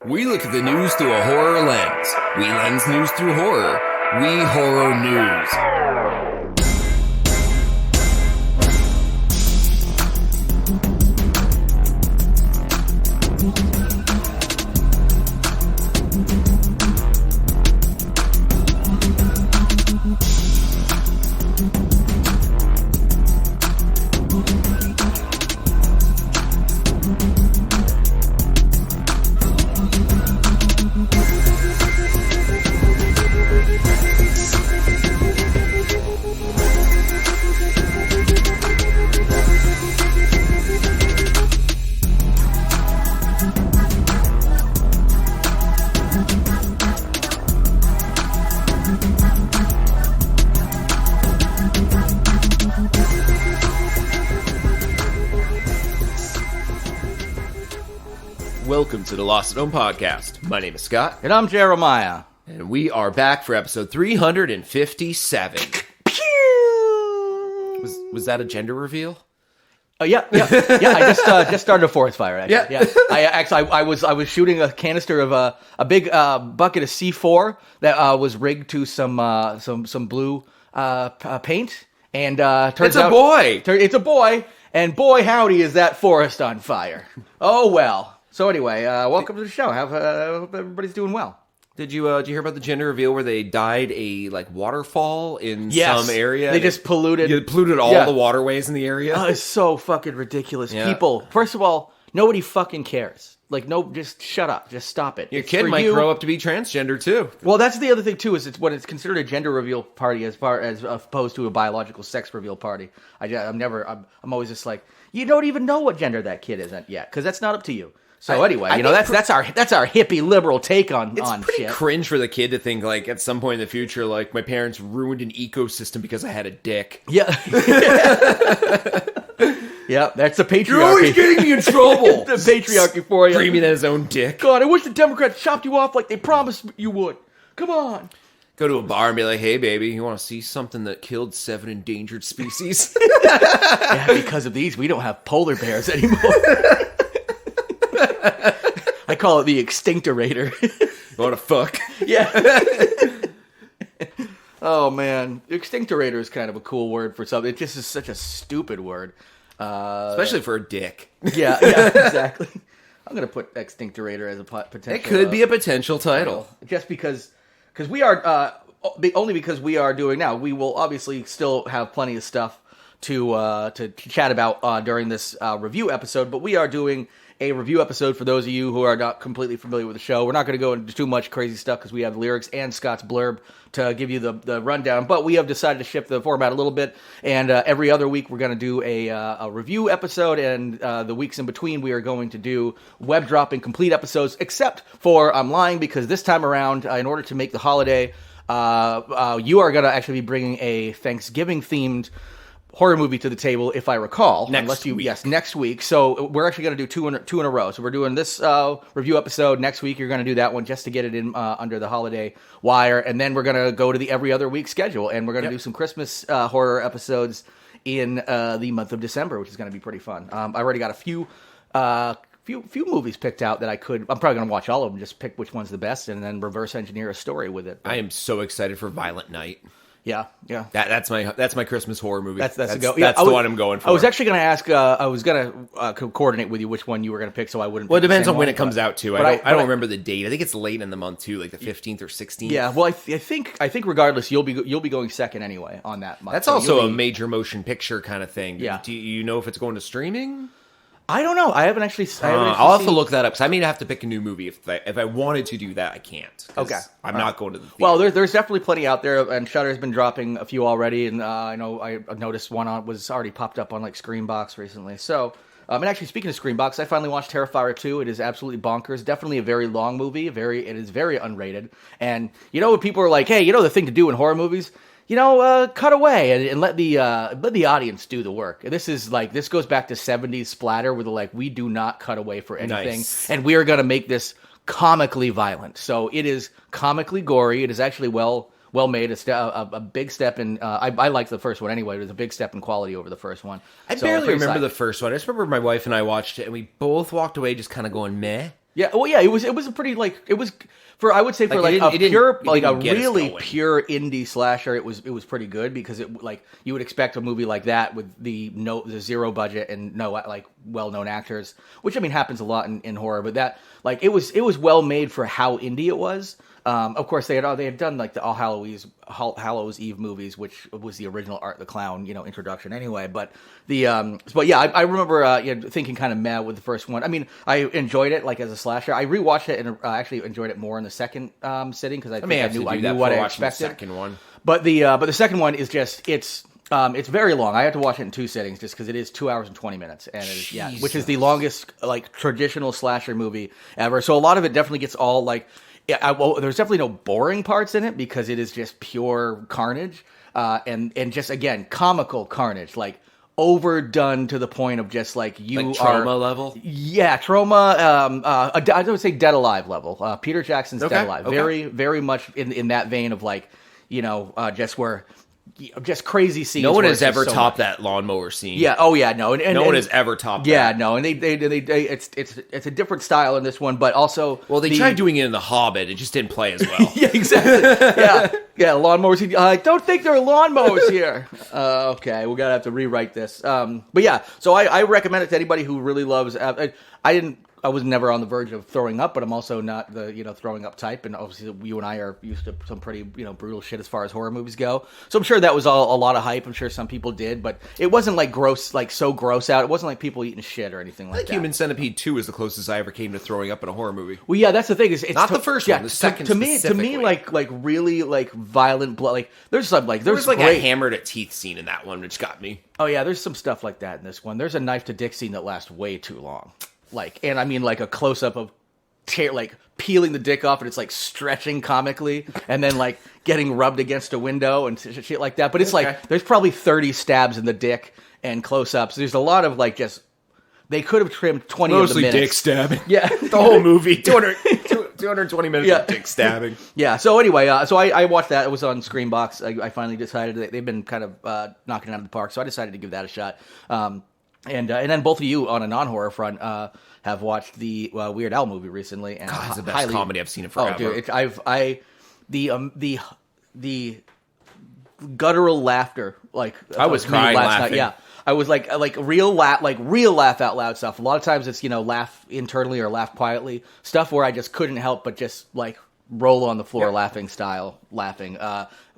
We look at the news through a horror lens. We lens news through horror. We horror news. Welcome to the Lost at Home podcast. My name is Scott. And I'm Jeremiah. And we are back for episode 357. Was that a gender reveal? Yeah. I just started a forest fire. Actually. Yeah. I was shooting a canister of a big bucket of C4 that was rigged to some blue paint, and turns out it's a boy, and boy howdy is that forest on fire. Oh well. So anyway, welcome to the show. Hope everybody's doing well. Did you hear about the gender reveal where they dyed a waterfall in some area? They just polluted. You polluted all the waterways in the area. Oh, it's so fucking ridiculous. Yeah. People, first of all, nobody fucking cares. Just shut up. Just stop it. Your kid might grow up to be transgender too. Well, that's the other thing too. Is it's when it's considered a gender reveal party as opposed to a biological sex reveal party. I'm always just like, you don't even know what gender that kid isn't yet because that's not up to you. So anyway, that's our hippie liberal take on it's on pretty shit. Cringe for the kid to think like at some point in the future, like my parents ruined an ecosystem because I had a dick. Yeah. Yeah, that's the patriarchy. You're always getting me in trouble. The patriarchy for you. Screaming at his own dick. God, I wish the Democrats chopped you off like they promised you would. Come on. Go to a bar and be like, hey, baby, you want to see something that killed 7 endangered species? Yeah, because of these, we don't have polar bears anymore. I call it the extinctorator. What a fuck. Yeah. Oh, man. Extinctorator is kind of a cool word for something. It just is such a stupid word. Especially for a dick. Yeah, exactly. I'm going to put extinctorator as a potential. It could be a potential title. Just because we are, only because we are doing now. We will obviously still have plenty of stuff to chat about during this review episode, but we are doing a review episode for those of you who are not completely familiar with the show. We're not going to go into too much crazy stuff because we have lyrics and Scott's blurb to give you the rundown, but we have decided to shift the format a little bit, and every other week we're going to do a review episode, and the weeks in between we are going to do web dropping complete episodes, except for, I'm lying, because this time around, in order to make the holiday, you are going to actually be bringing a Thanksgiving-themed horror movie to the table, if I recall. Next week. Yes, next week. So we're actually going to do two in a row. So we're doing this review episode. Next week, you're going to do that one just to get it in under the holiday wire. And then we're going to go to the every other week schedule. And we're going to do some Christmas horror episodes in the month of December, which is going to be pretty fun. I already got a few movies picked out that I'm probably going to watch all of them, just pick which one's the best, and then reverse engineer a story with it. I am so excited for Violent Night. Yeah. That's my Christmas horror movie. That's a go. That's the one I'm going for. I was actually going to ask. I was going to coordinate with you which one you were going to pick, so I wouldn't. Well, it depends on when it comes out too. I don't I remember the date. I think it's late in the month too, like the 15th or 16th. Yeah. Well, I think regardless, you'll be going second anyway on that month. That's so also a major motion picture kind of thing. Yeah. Do you know if it's going to streaming? I don't know. I haven't actually. I'll have to look that up because I may have to pick a new movie if I wanted to do that. I can't. Okay, I'm not going to the theater. Well, there's definitely plenty out there, and Shudder's been dropping a few already, and I know I noticed one was already popped up on like Screambox recently. So, and actually speaking of Screambox, I finally watched Terrifier 2. It is absolutely bonkers. Definitely a very long movie. It is very unrated, and when people are like, hey, the thing to do in horror movies. Cut away and let the audience do the work. This goes back to 70s splatter where we do not cut away for anything, and we are going to make this comically violent. So it is comically gory. It is actually well made. A big step in. I liked the first one anyway. It was a big step in quality over the first one. I barely remember the first one. I just remember my wife and I watched it, and we both walked away just kind of going meh. Yeah, well, yeah, it was a pretty it was for I would say for Like, like it a pure didn't like a get us really going. pure indie slasher. It was pretty good because it like you would expect a movie like that with the zero budget and no like well known actors, which I mean happens a lot in horror, but that like it was well made for how indie it was. Of course, they had done like the All Hallows Eve movies, which was the original Art the Clown, introduction anyway. But I remember thinking kind of meh with the first one. I mean, I enjoyed it like as a slasher. I rewatched it and actually enjoyed it more in the second sitting because I knew what I expected. The second one. But the second one is just it's very long. I had to watch it in 2 sittings just because it is 2 hours and 20 minutes, and it is, which is the longest like traditional slasher movie ever. So a lot of it definitely gets all like. Yeah, there's definitely no boring parts in it because it is just pure carnage, and just again comical carnage, like overdone to the point of just like you trauma level. Yeah, trauma. I would say Dead Alive level. Peter Jackson's Dead Alive, very very much in that vein of like just where. Just crazy scenes. No one has ever topped that lawnmower scene. Yeah. Oh, yeah. No. And no one has ever topped. Yeah. That. No. And they it's a different style in this one, but also they tried doing it in The Hobbit. It just didn't play as well. Yeah. Exactly. Yeah. Lawnmowers. I don't think there are lawnmowers here. Okay, we're gonna have to rewrite this. But yeah. So I recommend it to anybody who really loves. I was never on the verge of throwing up, but I'm also not the throwing up type, and obviously you and I are used to some pretty brutal shit as far as horror movies go. So I'm sure that was all a lot of hype. I'm sure some people did, but it wasn't like gross, like so gross out. It wasn't like people eating shit or anything like that. Human Centipede 2 is the closest I ever came to throwing up in a horror movie. Well, yeah, that's the thing. It's not the first one. The second, to me, like really like violent blood. Like there's some like there was like a hammered at teeth scene in that one, which got me. Oh yeah, there's some stuff like that in this one. There's a knife to dick scene that lasts way too long. And I mean like a close up of like peeling the dick off and it's like stretching comically and then like getting rubbed against a window and shit like that. But it's like there's probably 30 stabs in the dick and close ups. There's a lot of like just they could have trimmed 20 of the minutes. Mostly dick stabbing. Yeah, the whole movie 220 minutes of dick stabbing. Yeah. So anyway, I watched that. It was on Screenbox. I finally decided that they've been kind of knocking it out of the park, so I decided to give that a shot. And then both of you on a non-horror front have watched the Weird Al movie recently. And God, it's the best comedy I've seen in forever. Oh, dude, the guttural laughter, like I was crying last laughing. night. Yeah, I was like real laugh out loud stuff. A lot of times it's laugh internally or laugh quietly stuff where I just couldn't help but just like roll on the floor laughing.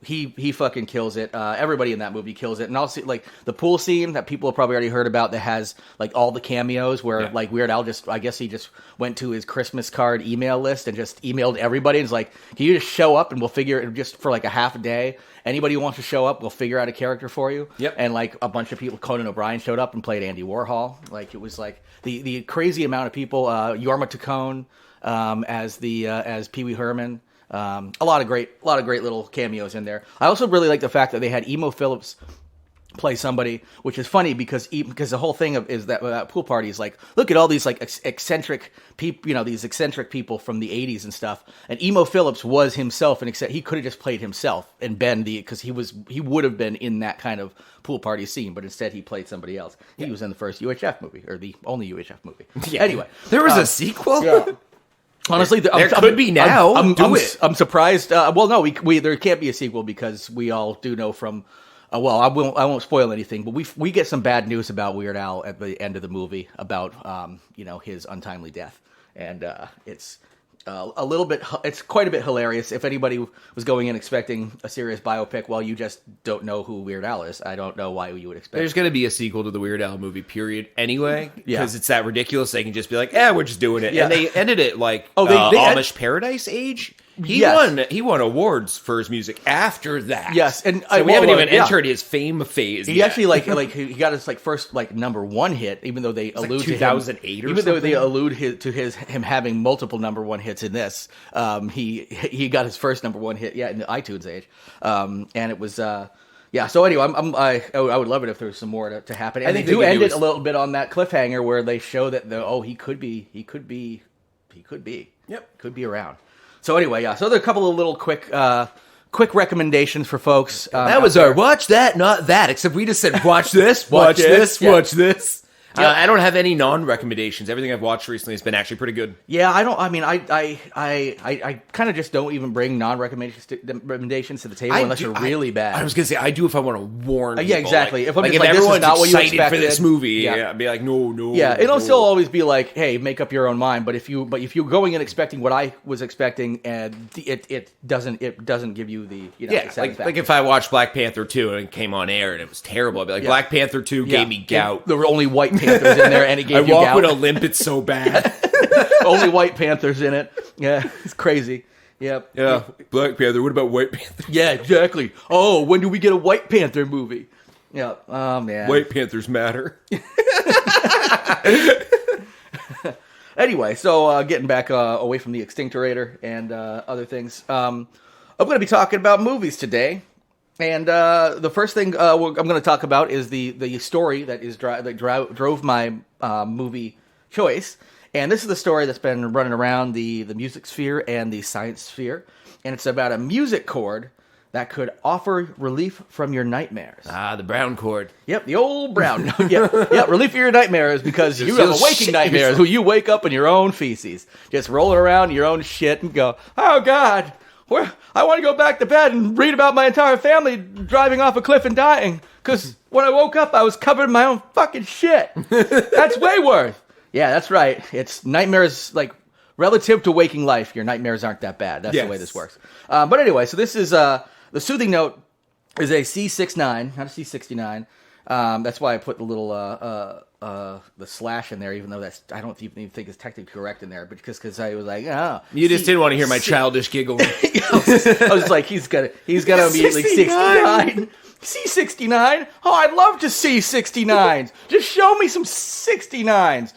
He fucking kills it. Everybody in that movie kills it. And also like the pool scene that people have probably already heard about that has like all the cameos where like Weird Al I guess he just went to his Christmas card email list and just emailed everybody and was like, can you just show up and we'll figure it just for like a half a day. Anybody who wants to show up, we'll figure out a character for you. Yep. And like a bunch of people, Conan O'Brien showed up and played Andy Warhol. Like it was like the crazy amount of people, Yorma Tacone as Pee Wee Herman. A lot of great little cameos in there. I also really like the fact that they had Emo Phillips play somebody, which is funny because the whole thing is that pool party is like, look at all these like eccentric people, these eccentric people from the 80s and stuff. And Emo Phillips was himself, and he could have just played himself and been because he would have been in that kind of pool party scene, but instead he played somebody else. He was in the first UHF movie, or the only UHF movie. Yeah. Anyway, there was a sequel. Yeah. Honestly, there could be now. I'm surprised. Well, no, there can't be a sequel because we all do know from. I won't spoil anything, but we get some bad news about Weird Al at the end of the movie about his untimely death, and it's a little bit. It's quite a bit hilarious. If anybody was going in expecting a serious biopic, well, you just don't know who Weird Al is. I don't know why you would expect. There's going to be a sequel to the Weird Al movie, period. Anyway, because Yeah. it's that ridiculous. They can just be like, we're just doing it, Yeah. and they ended it like they Amish Paradise age. Yes. He won awards for his music after that. Yes, and so we haven't even entered his fame phase. He yet. actually he got his first number one hit, even though they allude to 2008 or even something. though they allude to him having multiple number one hits in this. He got his first number one hit in the iTunes age, and it was. So anyway, I would love it if there was some more to happen. And I think they do end it a little bit on that cliffhanger where they show that he could be. Yep, could be around. So anyway, so there are a couple of little quick recommendations for folks. That was our watch that, not that. Except we just said watch this, watch this, watch this. I don't have any non-recommendations. Everything I've watched recently has been actually pretty good. Yeah, I don't. I mean, I kind of just don't even bring non-recommendations to the table unless you're really bad. I was gonna say I do if I want to warn. Yeah, people. exactly. Like, If I'm like just if like, this is everyone's not what you excited expected for this movie, yeah. I'd be like, no. Yeah, it'll no. still always be like, hey, make up your own mind. But if you're going in expecting what I was expecting, and it doesn't give you the like if I watched Black Panther 2 and it came on air and it was terrible, I'd be like, Black Panther 2 gave me gout. There were only White Panthers in there, and it gave you gout. I walk with a limp. It's so bad. Only White Panthers in it. Yeah, it's crazy. Yep. Yeah, Black Panther. What about White Panther? Yeah, exactly. Oh, when do we get a White Panther movie? Yeah. Oh man. White Panthers matter. Anyway, so getting back away from the Extinctorator and other things, I'm going to be talking about movies today. And the first thing I'm going to talk about is the story that drove my movie choice. And this is the story that's been running around the music sphere and the science sphere. And it's about a music chord that could offer relief from your nightmares. Ah, the brown chord. Yep, the old brown. yeah, relief from your nightmares because you have waking nightmares who you wake up in your own feces. Just rolling around in your own shit and go, oh, God, I want to go back to bed and read about my entire family driving off a cliff and dying. Because when I woke up, I was covered in my own fucking shit. That's way worse. Yeah, that's right. It's nightmares, like, relative to waking life. Your nightmares aren't that bad. That's the way this works. But anyway, so this is... the soothing note is a C69, not a C69. That's why I put the little the slash in there, even though I don't even think it's technically correct in there, but because I was like, oh, you just didn't want to hear my childish giggle. I was like, he's gonna be like 69. C69. Oh, I'd love to see 69s. Just show me some 69s.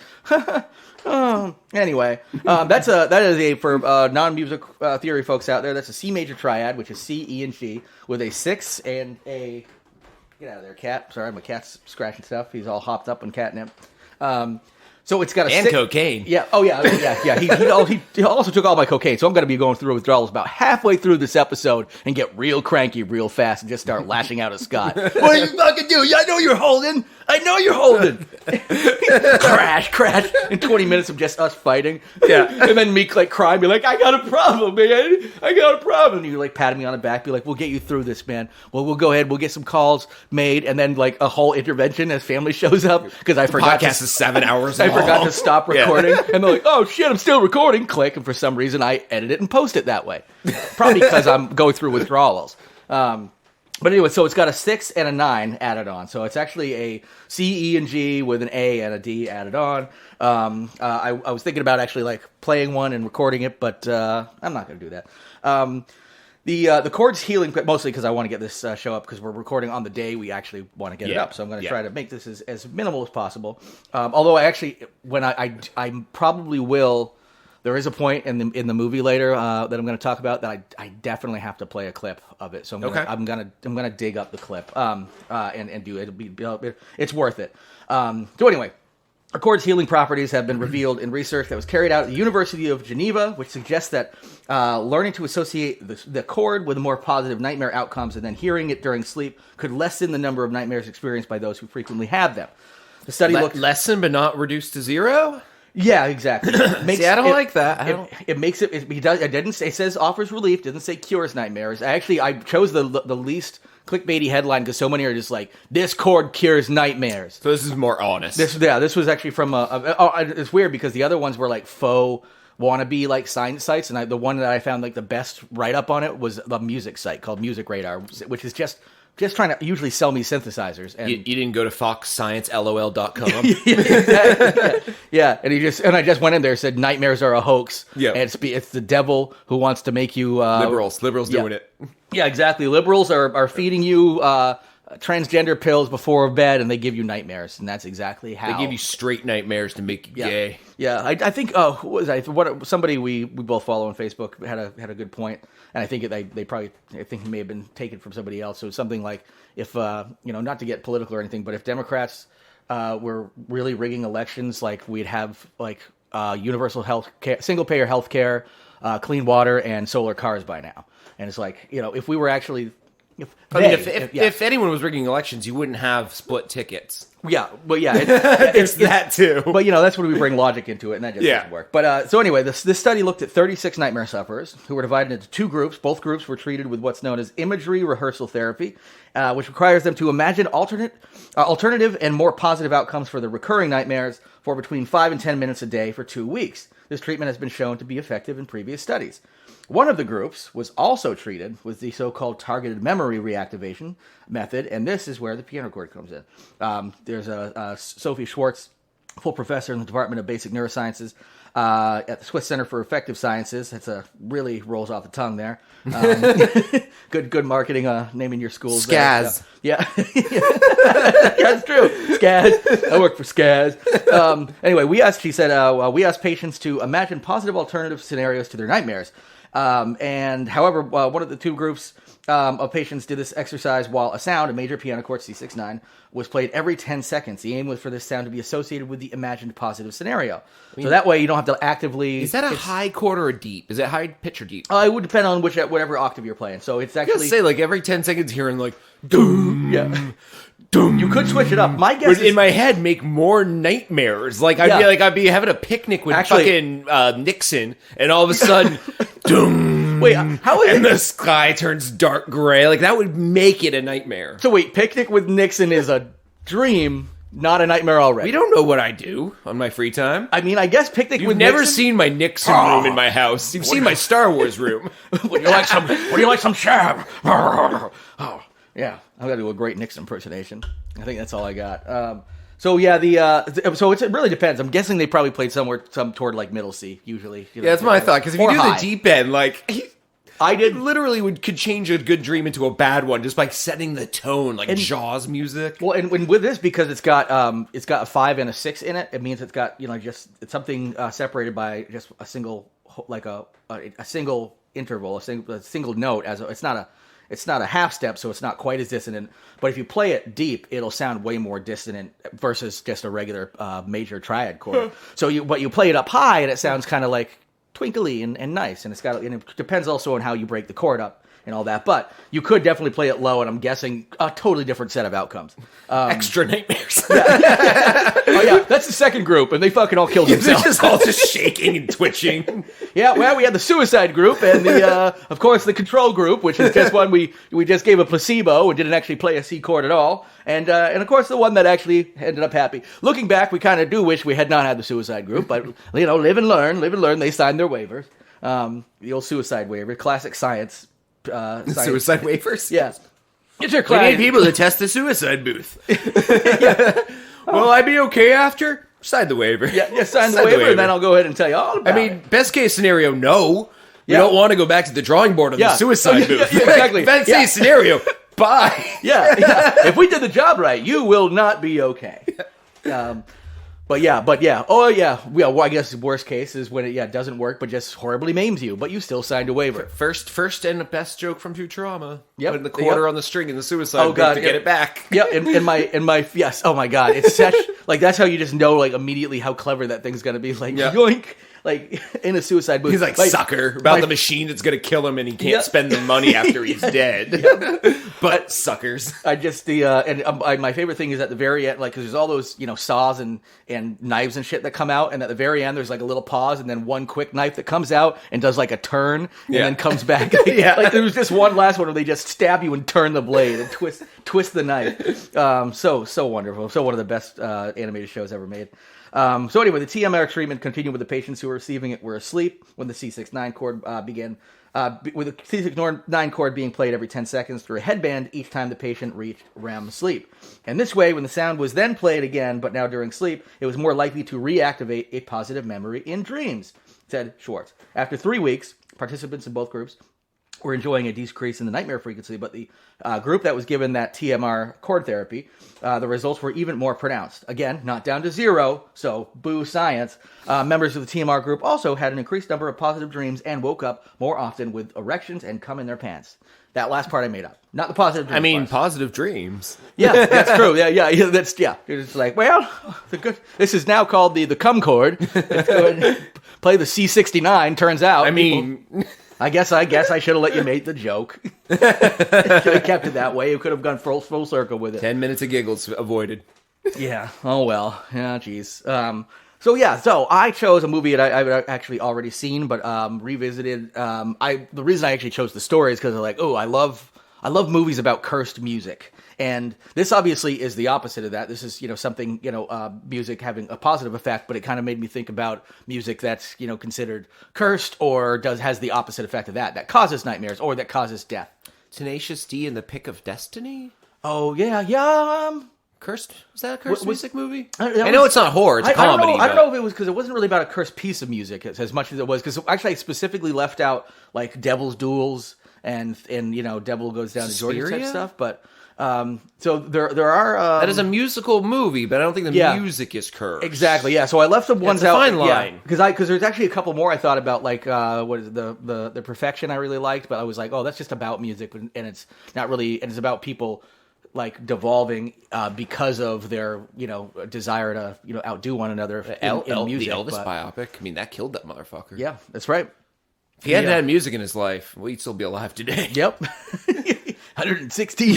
Anyway, that is a for non-music theory folks out there. That's a C major triad, which is C, E, and G, with a 6 and a. Get out of there, cat! Sorry, my cat's scratching stuff. He's all hopped up on catnip. So it's got a and 6, cocaine. Yeah. Oh yeah. He also took all my cocaine. So I'm going to be going through withdrawals about halfway through this episode and get real cranky real fast and just start lashing out at Scott. What do you fucking do? I know you're holding. Crash. In 20 minutes of just us fighting. Yeah. And then me like crying, be like, I got a problem, man. I got a problem. And you like patting me on the back, be like, we'll get you through this, man. Well, we'll go ahead. We'll get some calls made, and then like a whole intervention as family shows up because I forgot. Podcast is 7 hours long. I forgot to stop recording, and they're like, "Oh shit, I'm still recording." Click, and for some reason, I edit it and post it that way. Probably because I'm going through withdrawals. But anyway, so it's got a 6 and a 9 added on. So it's actually a C, E, and G with an A and a D added on. I was thinking about actually like playing one and recording it, but I'm not going to do that. The chord's healing mostly because I want to get this show up because we're recording on the day we actually want to get it up. So I'm going to try to make this as minimal as possible. Although I actually, when I probably will, there is a point in the movie later that I'm going to talk about that I definitely have to play a clip of it. So I'm gonna dig up the clip and do it. It's worth it. So anyway. A chord's healing properties have been revealed in research that was carried out at the University of Geneva, which suggests that learning to associate the chord with more positive nightmare outcomes and then hearing it during sleep could lessen the number of nightmares experienced by those who frequently have them. The study looked... Lessen but not reduced to 0? Yeah, exactly. I don't like that. It makes it... It does. It didn't say... It says offers relief. Didn't say cures nightmares. I chose the least... clickbaity headline because so many are just like, this chord cures nightmares. So this is more honest. This was actually from it's weird because the other ones were like faux wannabe like science sites, and the one that I found like the best write up on it was the music site called Music Radar, which is just trying to usually sell me synthesizers. And you didn't go to foxsciencelol.com. Yeah, and I just went in there and said nightmares are a hoax. Yeah, and it's the devil who wants to make you liberals doing it. Yeah, exactly. Liberals are feeding you transgender pills before bed, and they give you nightmares, and that's exactly how they give you straight nightmares to make you gay. Yeah, I think who was I? Somebody we both follow on Facebook had a good point, and I think they probably it may have been taken from somebody else. So it's something like if not to get political or anything, but if Democrats were really rigging elections, like we'd have like universal health care, single payer health care, clean water, and solar cars by now. And it's like, if we were actually If anyone was rigging elections, you wouldn't have split tickets. Yeah, but yeah, It's that too. But that's when we bring logic into it, and that just doesn't work. But so anyway, this study looked at 36 nightmare sufferers who were divided into two groups. Both groups were treated with what's known as imagery rehearsal therapy, which requires them to imagine alternative and more positive outcomes for the recurring nightmares for between 5 and 10 minutes a day for 2 weeks. This treatment has been shown to be effective in previous studies. One of the groups was also treated with the so-called targeted memory reactivation method, and this is where the piano chord comes in. There's a Sophie Schwartz, full professor in the Department of Basic Neurosciences at the Swiss Center for Affective Sciences. It's really rolls off the tongue there. Good marketing, naming your schools. SCAS. Yeah. That's true. SCAS. I work for SCAS. Anyway, we asked patients to imagine positive alternative scenarios to their nightmares. And however, one of the two groups of patients did this exercise while a major piano chord C69, was played every 10 seconds. The aim was for this sound to be associated with the imagined positive scenario. So that way you don't have to actively... Is that a high chord or a deep? Is it high pitch or deep? It would depend on whatever octave you're playing. So it's actually... I was say, like, every 10 seconds hearing, like, doom, yeah. Doom. You could switch it up. My guess would, in my head, make more nightmares. Like, I'd be having a picnic with fucking Nixon, and all of a sudden, doom. Wait, how is and the sky turns dark gray. Like, that would make it a nightmare. So wait, picnic with Nixon is a dream, not a nightmare already. We don't know what I do on my free time. I mean, I guess picnic with You've never Nixon... seen my Nixon room in my house. You've seen my Star Wars room. Would you like some shab? Oh, yeah. I've got to do a great Nixon impersonation. I think that's all I got. So it really depends. I'm guessing they probably played some toward like middle C usually. Yeah, that's my thought. Because if you do the deep end, like I did literally could change a good dream into a bad one just by setting the tone, like Jaws music. Well, and with this, because it's got a 5 and a 6 in it, it means it's got it's something separated by just a single a single interval, a single note. It's not a half step, so it's not quite as dissonant. But if you play it deep, it'll sound way more dissonant versus just a regular major triad chord. So you play it up high, and it sounds kind of like twinkly and nice. And it depends also on how you break the chord up and all that. But you could definitely play it low, and I'm guessing a totally different set of outcomes. Extra nightmares. Oh yeah, that's the second group, and they fucking all killed themselves. They're all just shaking and twitching. Yeah, well, we had the suicide group and of course, the control group, which is just one we just gave a placebo and didn't actually play a C chord at all. And of course, the one that actually ended up happy. Looking back, we kind of do wish we had not had the suicide group, but live and learn. They signed their waivers. The old suicide waiver, classic science. Suicide waivers? Yeah. It's your We class. need people to test the suicide booth. Will I be okay after? Sign the waiver. Yeah, sign the waiver, and then I'll go ahead and tell you all about it. Best case scenario, no. We don't want to go back to the drawing board on the suicide booth. Exactly. Best case scenario, bye. Yeah. If we did the job right, you will not be okay. But yeah. Oh yeah. Well, I guess the worst case is when it doesn't work, but just horribly maims you, but you still signed a waiver. First and best joke from Futurama. Yep. Putting the quarter on the string in the suicide booth to get it back. Yeah. In my yes. Oh my God. It's such like that's how you just know like immediately how clever that thing's gonna be. Like yoink. Like in a suicide booth. He's like sucker about the machine that's going to kill him and he can't spend the money after he's dead. But suckers. I just my favorite thing is at the very end, like, because there's all those saws and knives and shit that come out, and at the very end there's like a little pause and then one quick knife that comes out and does like a turn and then comes back. Like there was just one last one where they just stab you and turn the blade and twist the knife. So wonderful. So one of the best animated shows ever made. So anyway, the TMR treatment continued with the patients who were receiving it were asleep when the C69 chord began, with the C69 chord being played every 10 seconds through a headband each time the patient reached REM sleep. And this way, when the sound was then played again, but now during sleep, it was more likely to reactivate a positive memory in dreams, said Schwartz. After 3 weeks, participants in both groups were enjoying a decrease in the nightmare frequency, but the group that was given that TMR chord therapy, the results were even more pronounced. Again, not down to 0, so boo science. Members of the TMR group also had an increased number of positive dreams and woke up more often with erections and cum in their pants. That last part I made up. Not the positive dreams. Positive dreams. Yeah, that's true. Yeah. It's like, well, this is now called the cum chord. Let's go ahead and play the C69, turns out. I mean... I guess I should have let you make the joke. Could have kept it that way. You could have gone full circle with it. 10 minutes of giggles avoided. Yeah. Oh well. Yeah. Geez. So I chose a movie that I've actually already seen, but revisited. The reason I actually chose the story is because I love movies about cursed music, and this obviously is the opposite of that. This is something music having a positive effect, but it kind of made me think about music that's considered cursed or has the opposite effect of that causes nightmares or that causes death. Tenacious D and the Pick of Destiny. Oh yeah. Cursed? Is that a cursed music movie? I know it's not horror, it's a comedy. I don't know if it was because it wasn't really about a cursed piece of music as much as it was because actually I specifically left out like Devil's Duels and Devil Goes Down to Georgia type stuff. But so there are that is a musical movie, but I don't think the music is cursed. Exactly. Yeah. So I left the ones out. Fine line. Because there's actually a couple more I thought about like what is the Perfection I really liked, but I was like, oh, that's just about music and it's not really, and it's about people like devolving because of their desire to outdo one another in music. The Elvis biopic. I mean, that killed that motherfucker. Yeah, that's right. If he hadn't had music in his life, we'd still be alive today. Yep. 116.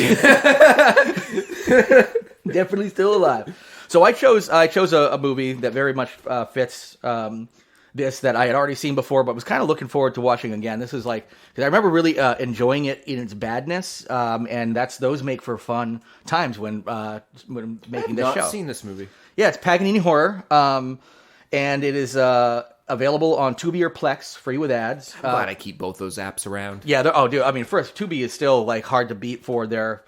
Definitely still alive. So I chose a movie that very much fits this that I had already seen before, but was kind of looking forward to watching again. This is like, because I remember really enjoying it in its badness, and those make for fun times when making this show. I've not seen this movie. Yeah, it's Paganini Horror, and it is available on Tubi or Plex, free with ads. I'm glad I keep both those apps around. Yeah, dude. I mean, first, Tubi is still like hard to beat for their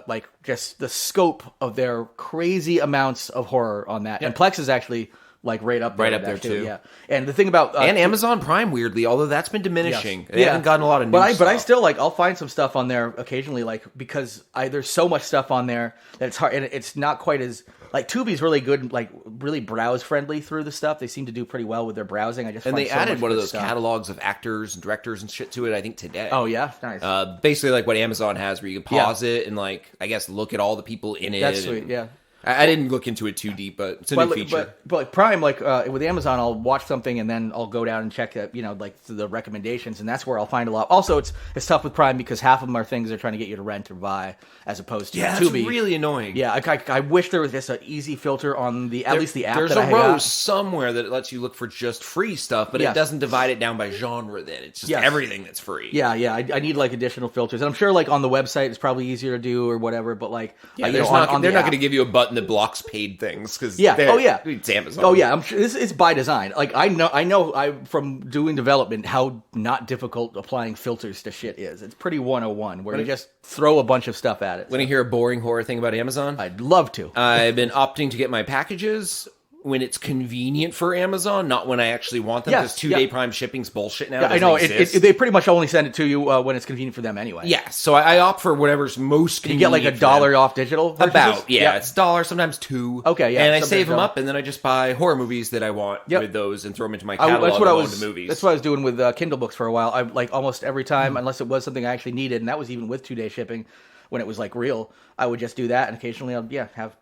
like just the scope of their crazy amounts of horror on that, and Plex is actually like right up there too. Yeah, and the thing about and Amazon Prime, weirdly, although that's been diminishing, they haven't gotten a lot of new stuff. But I still like I'll find some stuff on there occasionally, like because there's so much stuff on there that it's hard, and it's not quite as like Tubi's really good, like really browse friendly through the stuff. They seem to do pretty well with their browsing. They added one of those catalogs of actors and directors and shit to it. I think today. Oh yeah, nice. Basically like what Amazon has, where you can pause it and like I guess look at all the people in it. That's sweet. Yeah. I didn't look into it too deep, but it's a new feature. But like Prime, like with Amazon, I'll watch something and then I'll go down and check like the recommendations, and that's where I'll find a lot. Also, it's tough with Prime because half of them are things they're trying to get you to rent or buy, as opposed to Tubi. That's really annoying. Yeah, I wish there was just an easy filter on at least the app. There's that a row somewhere that lets you look for just free stuff, but it doesn't divide it down by genre. Then it's just everything that's free. Yeah. I need like additional filters, and I'm sure like on the website it's probably easier to do or whatever. But like, they're not going to give you a button that blocks paid things because it's Amazon. Oh yeah, I'm sure it's by design. Like I know from doing development how not difficult applying filters to shit is. It's pretty 101 where you just throw a bunch of stuff at it. Want to hear a boring horror thing about Amazon? I'd love to. I've been opting to get my packages when it's convenient for Amazon, not when I actually want them, because 2-day Prime shipping's bullshit now. Yeah, I know. They pretty much only send it to you when it's convenient for them anyway. Yeah, so I opt for whatever's most convenient. You get like $1 off digital versions? About, it's $1, sometimes $2. Okay, yeah. And I save them up, and then I just buy horror movies that I want with those and throw them into my catalog movies. That's what I was doing with Kindle books for a while. I like almost every time, unless it was something I actually needed, and that was even with 2-day shipping, when it was like real, I would just do that, and occasionally I'll have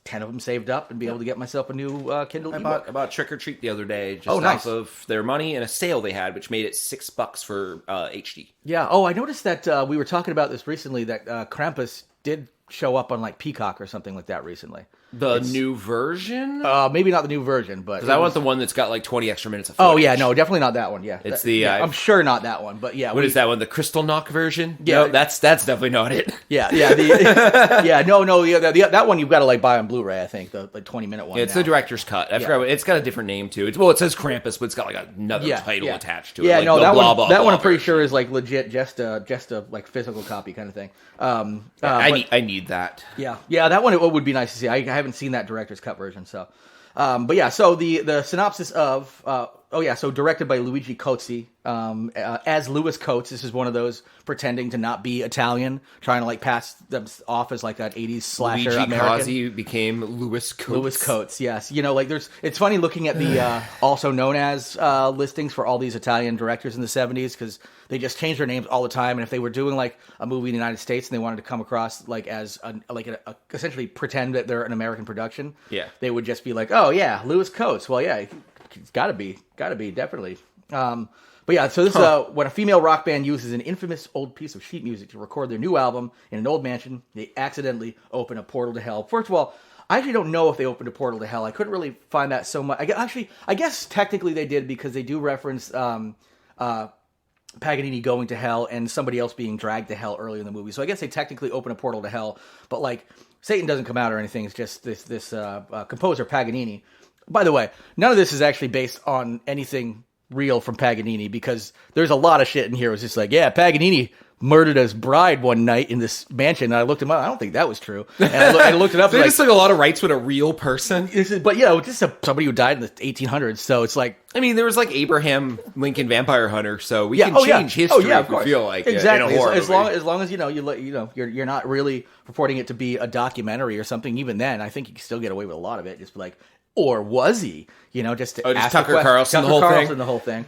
10 of them saved up and be able to get myself a new Kindle ebook. I bought Trick or Treat the other day just off of their money and a sale they had, which made it $6 for HD. Yeah. Oh, I noticed that we were talking about this recently, that Krampus did show up on like Peacock or something like that recently. It's new version? Maybe not the new version, but because I want the one that's got like 20 extra minutes of footage. Oh yeah, no, definitely not that one. Yeah, it's I'm sure not that one, but yeah. What is that one? The Crystal Knock version? Yeah, no, that's definitely not it. Yeah. That one you've got to like buy on Blu-ray. I think the like 20-minute one. Yeah, it's the director's cut. I forgot. It's got a different name too. It says Krampus, but it's got like another title attached to it. Yeah, like no, that one I'm pretty sure is like legit, just a like physical copy kind of thing. I need that. Yeah, that one it would be nice to see. I haven't seen that director's cut version, so. But yeah, so the synopsis of so directed by Luigi Cozzi, as Louis Coates. This is one of those pretending to not be Italian, trying to like pass them off as like an 80s slasher Luigi American. Cozzi became Louis Coates. Louis Coates, yes. Like it's funny looking at the also known as listings for all these Italian directors in the 70s, because they just change their names all the time. And if they were doing like a movie in the United States and they wanted to come across like as essentially pretend that they're an American production, they would just be like, oh yeah, Louis Coates. Well, yeah, it's gotta be definitely. But yeah, so this is when a female rock band uses an infamous old piece of sheet music to record their new album in an old mansion, they accidentally open a portal to hell. First of all, I actually don't know if they opened a portal to hell. I couldn't really find that so much. I guess technically they did because they do reference Paganini going to hell and somebody else being dragged to hell early in the movie. So I guess they technically open a portal to hell. But like Satan doesn't come out or anything. It's just this composer Paganini. By the way, none of this is actually based on anything real from Paganini because there's a lot of shit in here. It was just like, yeah, Paganini murdered his bride one night in this mansion. And I looked him up. I don't think that was true. And I looked it up. They just took a lot of rights with a real person. But yeah, just somebody who died in the 1800s. So it's like, I mean, there was like Abraham Lincoln Vampire Hunter, so we can change history if we feel like exactly. In a horror as long as you're not really purporting it to be a documentary or something. Even then, I think you can still get away with a lot of it. Just be like, or was he? Just to ask Tucker Carlson, the whole thing.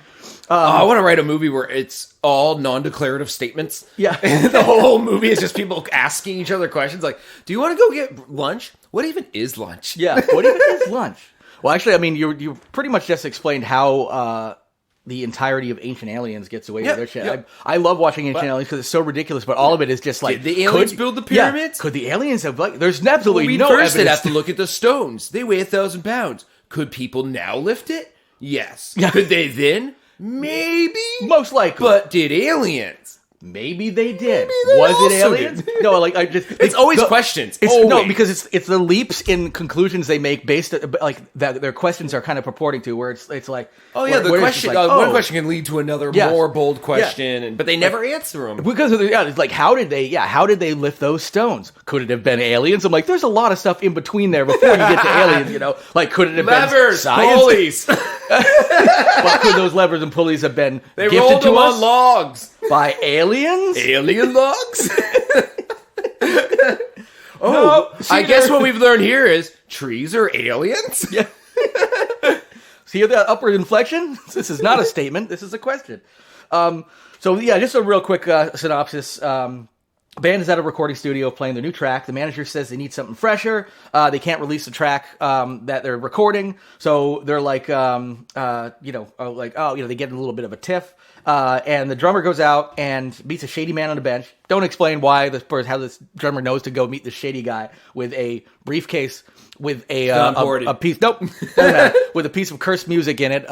I want to write a movie where it's all non-declarative statements. Yeah. The whole movie is just people asking each other questions like, do you want to go get lunch? What even is lunch? Yeah, what even is lunch? Well, actually, I mean, you pretty much just explained how the entirety of Ancient Aliens gets away with their shit. Yep. I love watching Ancient Aliens because it's so ridiculous, but all of it is just like... Did the aliens build the pyramids? Yeah, could the aliens have... There's absolutely no evidence. They'd have to look at the stones. They weigh 1,000 pounds. Could people now lift it? Yes. Yeah. Could they then? Maybe. Most likely. But did aliens? Maybe they did. Was it aliens? No, like it's always questions. No, because it's the leaps in conclusions they make based like that their questions are kind of purporting to. Where it's like, the question. One question can lead to another more bold question, but they never answer them because it's like how did they lift those stones? Could it have been aliens? I'm like, there's a lot of stuff in between there before you get to aliens. Like, could it have been science? Pulleys? Well, could those levers and pulleys have been they gifted rolled to them us on logs by aliens? Alien logs? I guess what we've learned here is trees are aliens. Yeah. See that upward inflection? This is not a statement. This is a question. So yeah, just a real quick synopsis. Band is at a recording studio playing their new track. The manager says they need something fresher. They can't release the track that they're recording, so they're like, they get a little bit of a tiff. And the drummer goes out and meets a shady man on a bench. Don't explain how this drummer knows to go meet the shady guy with a briefcase with a piece. Nope, doesn't matter, with a piece of cursed music in it.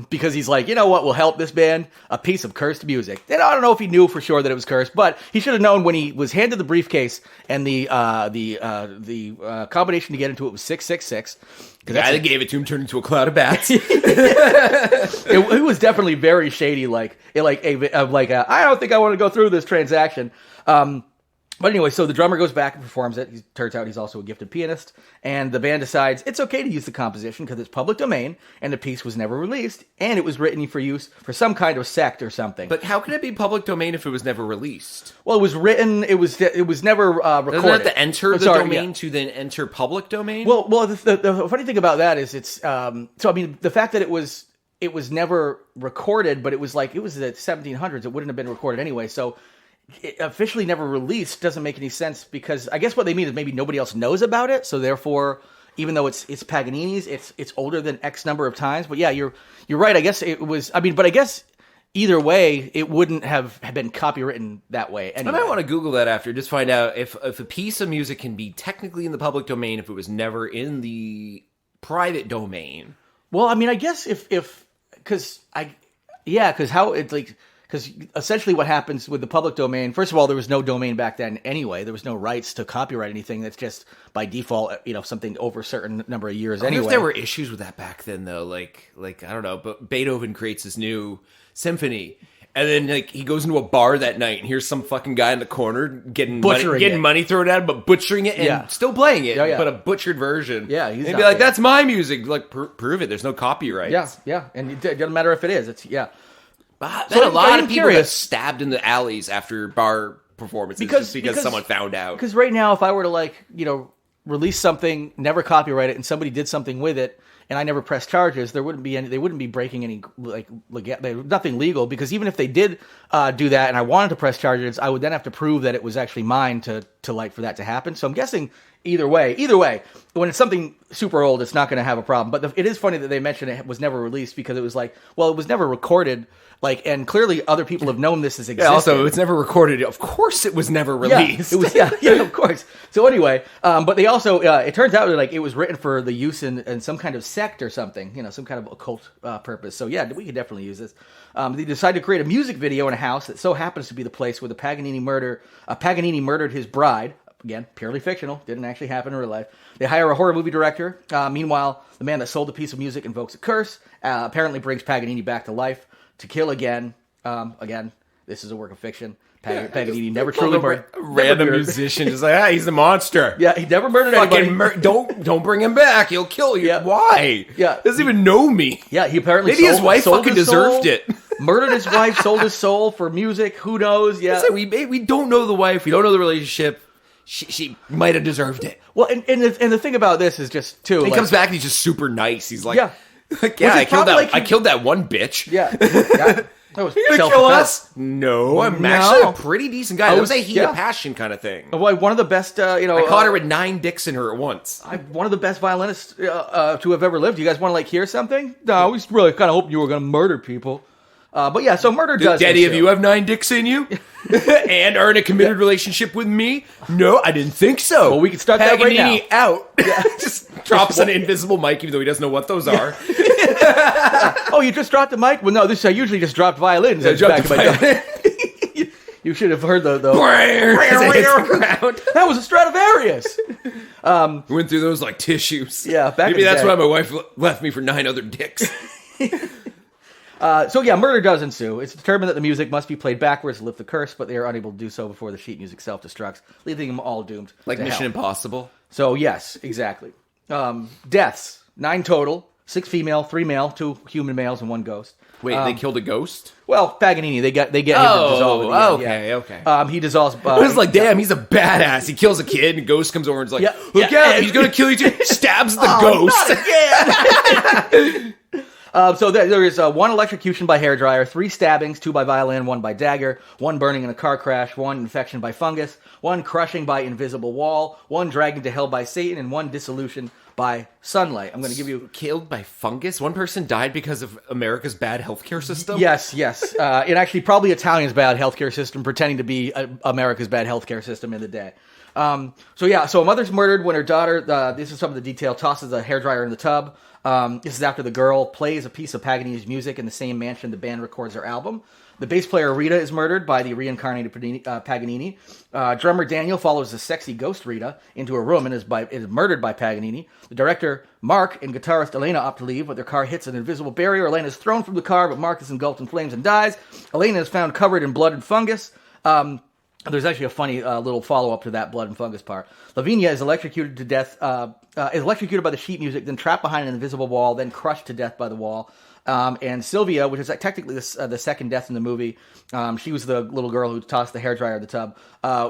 Because he's like, you know what will help this band? A piece of cursed music. And I don't know if he knew for sure that it was cursed, but he should have known when he was handed the briefcase and the combination to get into it was 666. The guy that gave it to him turned into a cloud of bats. It was definitely very shady. I don't think I want to go through this transaction. But anyway, so the drummer goes back and performs it. Turns out he's also a gifted pianist. And the band decides it's okay to use the composition because it's public domain and the piece was never released. And it was written for use for some kind of sect or something. But how can it be public domain if it was never released? Well, it was written, it was never recorded. Doesn't it have to enter the domain to then enter public domain? Well, the funny thing about that is it's... the fact that it was never recorded, but it was the 1700s. It wouldn't have been recorded anyway. So... it officially never released doesn't make any sense because I guess what they mean is maybe nobody else knows about it, so therefore, even though it's Paganini's, it's older than X number of times. But yeah, you're right. I guess it was. But I guess either way, it wouldn't have been copywritten that way. Anyway. I might want to Google that after, just find out if a piece of music can be technically in the public domain if it was never in the private domain. Well, I mean, I guess because how it's like. Because essentially what happens with the public domain, first of all, there was no domain back then anyway. There was no rights to copyright anything. That's just by default, something over a certain number of years anyway. I wonder if there were issues with that back then, though. Like I don't know, but Beethoven creates this new symphony. And then he goes into a bar that night and here's some fucking guy in the corner getting money thrown at him, but butchering it and still playing it, but a butchered version. Yeah, he'd be like, that's my music. Like, prove it. There's no copyright. Yeah. And it doesn't matter if it is. But a lot of people get stabbed in the alleys after bar performances because someone found out. Because right now, if I were to release something, never copyright it, and somebody did something with it, and I never pressed charges, they wouldn't be breaking any nothing legal, because even if they did do that and I wanted to press charges, I would then have to prove that it was actually mine to for that to happen. So I'm guessing either way, when it's something super old, it's not going to have a problem. But it is funny that they mentioned it was never released, because it was like, well, it was never recorded. And clearly other people have known this as existed. Yeah, also, it's never recorded. Of course it was never released. Yeah, of course. So anyway, but they also, it turns out like it was written for the use in some kind of sect or something, some kind of occult purpose. So yeah, we could definitely use this. They decided to create a music video in a house that so happens to be the place where Paganini murdered his bride. Again, purely fictional, didn't actually happen in real life. They hire a horror movie director. Meanwhile, the man that sold the piece of music invokes a curse, apparently brings Paganini back to life to kill again. Again, this is a work of fiction. Paganini never truly murdered. Random musician just like, he's a monster. Yeah, he never murdered anybody. Don't bring him back. He'll kill you. Yeah. Why? Yeah, doesn't even know me. Yeah, he apparently maybe his wife fucking deserved it. Murdered his wife, sold his soul for music. Who knows? Yeah, we don't know the wife. We don't know the relationship. She might have deserved it. Well, and the thing about this is just too. He comes back and he's just super nice. He's like, yeah, I killed that one bitch. Yeah. That was you gonna kill us? No, I'm actually a pretty decent guy. That was a heat of passion kind of thing. Well, one of the best, I caught her with 9 dicks in her at once. One of the best violinists to have ever lived. You guys want to hear something? No, we really kind of hoping you were going to murder people. But yeah, so murder does. Daddy, have you have 9 dicks in you? And are in a committed relationship with me? No, I didn't think so. Well, we can start that right now. Paganini out. Yeah. Just drops an invisible mic, even though he doesn't know what those are. Oh, you just dropped the mic? Well, no, I usually just dropped violins. You should have heard the that was a Stradivarius. Went through those like tissues. Yeah, maybe that's why my wife left me for 9 other dicks. So yeah, murder does ensue. It's determined that the music must be played backwards to lift the curse, but they are unable to do so before the sheet music self-destructs, leaving them all doomed. Like Mission Impossible. So yes, exactly. Deaths, 9 total. 6 female, 3 male, 2 human males, and 1 ghost. Wait, they killed a ghost? Well, Paganini, they get him to dissolve. Okay. He dissolves. I was like, damn, he's a badass. He kills a kid, and Ghost comes over and is like, look out, he's gonna kill you too. Stabs the ghost. Not again. So there is 1 electrocution by hairdryer, 3 stabbings, 2 by violin, 1 by dagger, 1 burning in a car crash, 1 infection by fungus, 1 crushing by invisible wall, 1 dragging to hell by Satan, and 1 dissolution by sunlight. I'm going to give you... Killed by fungus? 1 person died because of America's bad healthcare system? Yes. It actually probably Italians' bad healthcare system pretending to be America's bad healthcare system in the day. So a mother's murdered when her daughter, this is some of the detail, tosses a hairdryer in the tub. This is after the girl plays a piece of Paganini's music in the same mansion the band records their album. The bass player Rita is murdered by the reincarnated Paganini. Drummer Daniel follows the sexy ghost Rita into a room and is murdered by Paganini. The director Mark and guitarist Elena opt to leave, but their car hits an invisible barrier. Elena is thrown from the car, but Mark is engulfed in flames and dies. Elena is found covered in blood and fungus. There's actually a funny little follow-up to that blood and fungus part. Lavinia is electrocuted to death, is electrocuted by the sheet music, then trapped behind an invisible wall, then crushed to death by the wall. And Sylvia, which is technically the second death in the movie, she was the little girl who tossed the hairdryer in the tub.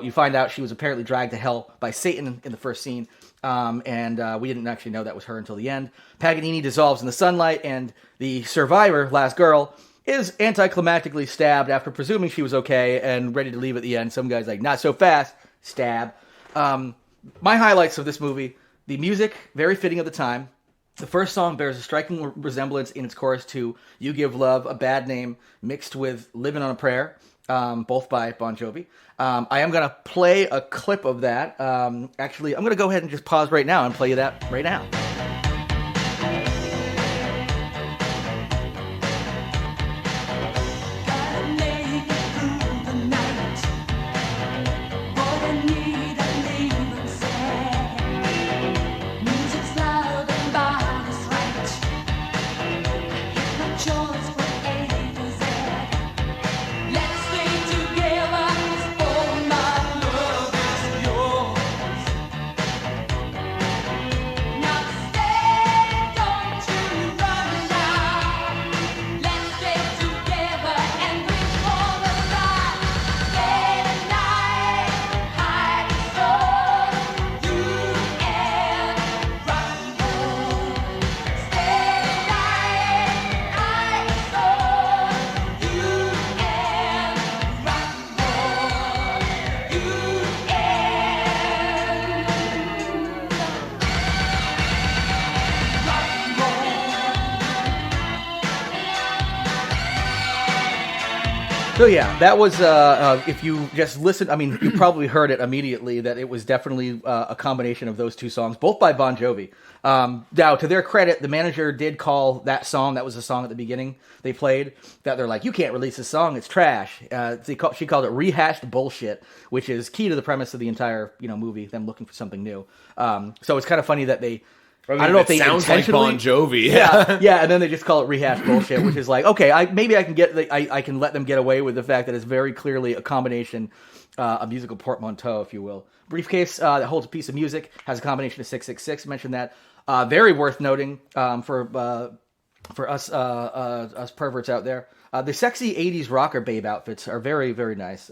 You find out she was apparently dragged to hell by Satan in the first scene, and we didn't actually know that was her until the end. Paganini dissolves in the sunlight, and the survivor, last girl, is anticlimactically stabbed after presuming she was okay and ready to leave at the end. Some guy's like, not so fast, stab. My highlights of this movie, the music, very fitting of the time. The first song bears a striking resemblance in its chorus to You Give Love a Bad Name, mixed with Living on a Prayer, both by Bon Jovi. I am going to play a clip of that. Actually, I'm going to go ahead and just pause right now and play you that right now. So yeah, that was, if you just listen, I mean, you probably heard it immediately that it was definitely a combination of those two songs, both by Bon Jovi. Now, to their credit, the manager did call that song, that was the song at the beginning they played, that they're like, you can't release this song, it's trash. She called it rehashed bullshit, which is key to the premise of the entire movie, them looking for something new. So it's kind of funny that they... I don't know if they sounds intentionally... like Bon Jovi. Yeah, and then they just call it rehashed bullshit, which is like, okay, maybe I can I can let them get away with the fact that it's very clearly a combination, a musical portmanteau, if you will. Briefcase that holds a piece of music has a combination of 666. Mentioned that. Very worth noting for us perverts out there. The sexy '80s rocker babe outfits are very, very nice.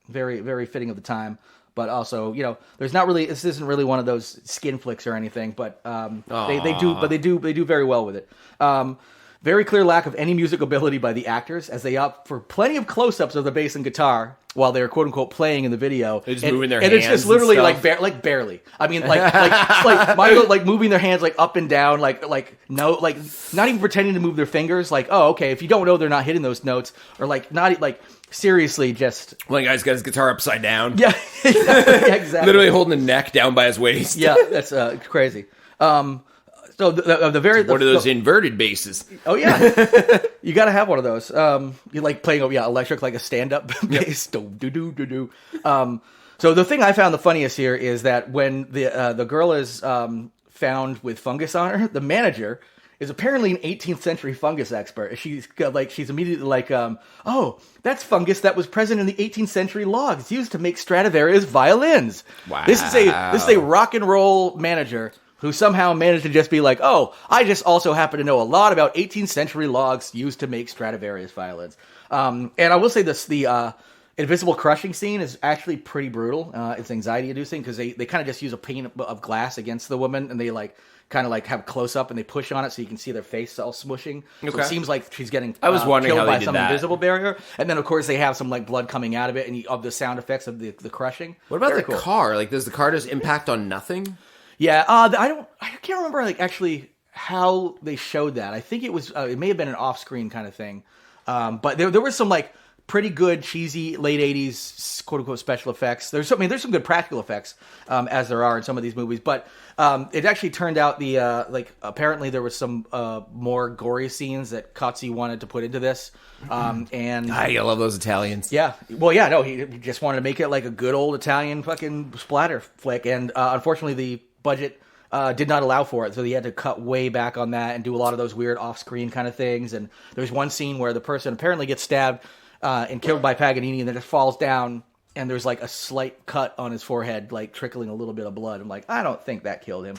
Very, very fitting of the time. But also, there's not really. This isn't really one of those skin flicks or anything. But they do very well with it. Very clear lack of any music ability by the actors, as they opt for plenty of close-ups of the bass and guitar while they're "quote unquote" playing in the video. They're just moving their hands, and it's just literally like barely. I mean, like moving their hands like up and down, like not even pretending to move their fingers. Like, oh, okay, if you don't know they're not hitting those notes, or like not like. Seriously, just... One guy's got his guitar upside down. Yeah, exactly. Literally holding the neck down by his waist. Yeah, that's crazy. So the very... One of those inverted basses. Oh, yeah. You got to have one of those. You like playing, electric, like a stand-up bass. Do-do-do-do-do. So the thing I found the funniest here is that when the girl is found with fungus on her, the manager... is apparently an 18th century fungus expert. She's immediately like, oh, that's fungus that was present in the 18th century logs used to make Stradivarius violins. Wow. This is a rock and roll manager who somehow managed to just be like, oh, I just also happen to know a lot about 18th century logs used to make Stradivarius violins. And I will say this, the invisible crushing scene is actually pretty brutal. It's anxiety inducing because they kind of just use a pane of glass against the woman, and they kind of have close up and they push on it so you can see their face all smushing. So it seems like she's getting killed by some invisible barrier. And then of course they have some blood coming out of it and of the sound effects of the crushing. What about the car? Like, does the car just impact on nothing? Yeah, I can't remember actually how they showed that. I think it was it may have been an off-screen kind of thing. But there was some pretty good cheesy late 80s quote unquote special effects. There's some good practical effects as there are in some of these movies, but it actually turned out apparently there was some more gory scenes that Cozzi wanted to put into this. And I love those Italians. Yeah. Well, yeah, no, he just wanted to make it like a good old Italian fucking splatter flick, and unfortunately the budget did not allow for it, so he had to cut way back on that and do a lot of those weird off-screen kind of things. And there's one scene where the person apparently gets stabbed and killed by Paganini, and then just falls down, and there's a slight cut on his forehead, trickling a little bit of blood. I'm like, I don't think that killed him.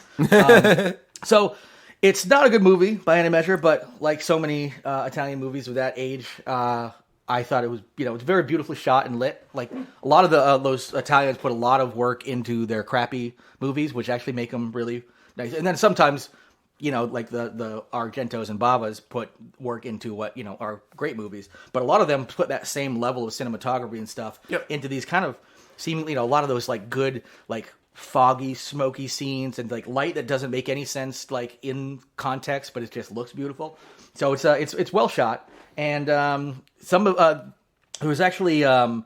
So it's not a good movie by any measure, but like so many Italian movies of that age, I thought it was, it's very beautifully shot and lit. Like a lot of those Italians put a lot of work into their crappy movies, which actually make them really nice. And then sometimes, like the Argentos and Bavas put work into what, are great movies. But a lot of them put that same level of cinematography and stuff into these kind of seemingly, a lot of those good, foggy, smoky scenes and light that doesn't make any sense, in context, but it just looks beautiful. So it's well shot. And there was actually an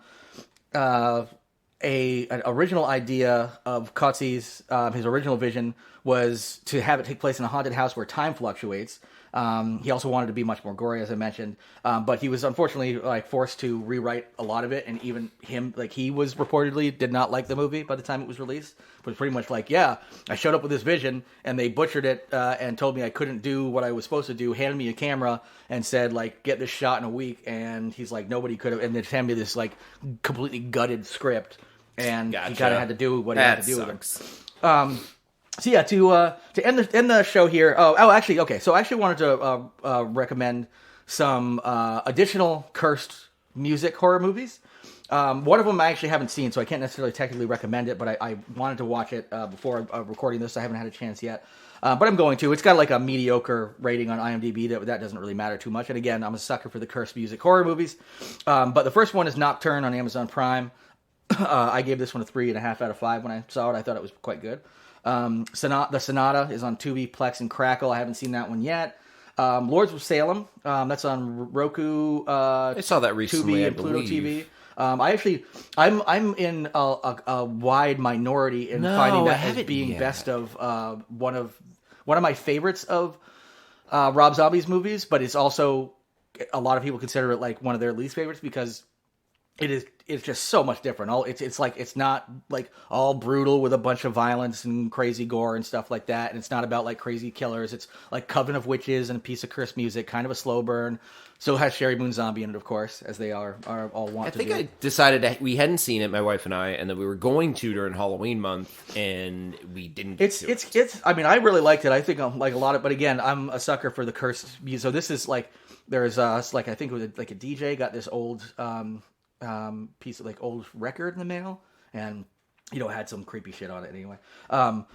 original idea of Cozzi's, his original vision was to have it take place in a haunted house where time fluctuates. He also wanted to be much more gory, as I mentioned, but he was unfortunately forced to rewrite a lot of it, and even him, he was reportedly did not like the movie by the time it was released. It was pretty much I showed up with this vision, and they butchered it and told me I couldn't do what I was supposed to do, handed me a camera, and said, get this shot in a week, and he's like, nobody could have, and then handed me this, completely gutted script, and he kind of had to do what he had to do with it. So yeah, to end the show here. Actually, okay. So I actually wanted to recommend some additional cursed music horror movies. One of them I actually haven't seen, so I can't necessarily technically recommend it. But I wanted to watch it before recording this. I haven't had a chance yet, but I'm going to. It's got a mediocre rating on IMDb. That doesn't really matter too much. And again, I'm a sucker for the cursed music horror movies. But the first one is Nocturne on Amazon Prime. I gave this one a 3.5 out of 5 when I saw it. I thought it was quite good. The Sonata is on Tubi, Plex, and Crackle. I haven't seen that one yet. Lords of Salem. That's on Roku. I saw that recently, Tubi, I and Pluto believe. TV. I'm in a wide minority in finding that as being best of one of my favorites of Rob Zombie's movies, but it's also a lot of people consider it like one of their least favorites because it's just so much different. It's not like all brutal with a bunch of violence and crazy gore and stuff like that. And it's not about like crazy killers. It's like Coven of Witches and a piece of cursed music, kind of a slow burn. So it has Sherry Moon Zombie in it, of course, as they are all want to do. I think I decided we hadn't seen it, my wife and I, and that we were going to during Halloween month, and we didn't. It's. I mean, I really liked it. I think I'm like a lot of, but again, I'm a sucker for the cursed music. So this is like there's like I think it was like a DJ got this old piece of like old record in the mail, and it had some creepy shit on it anyway. Now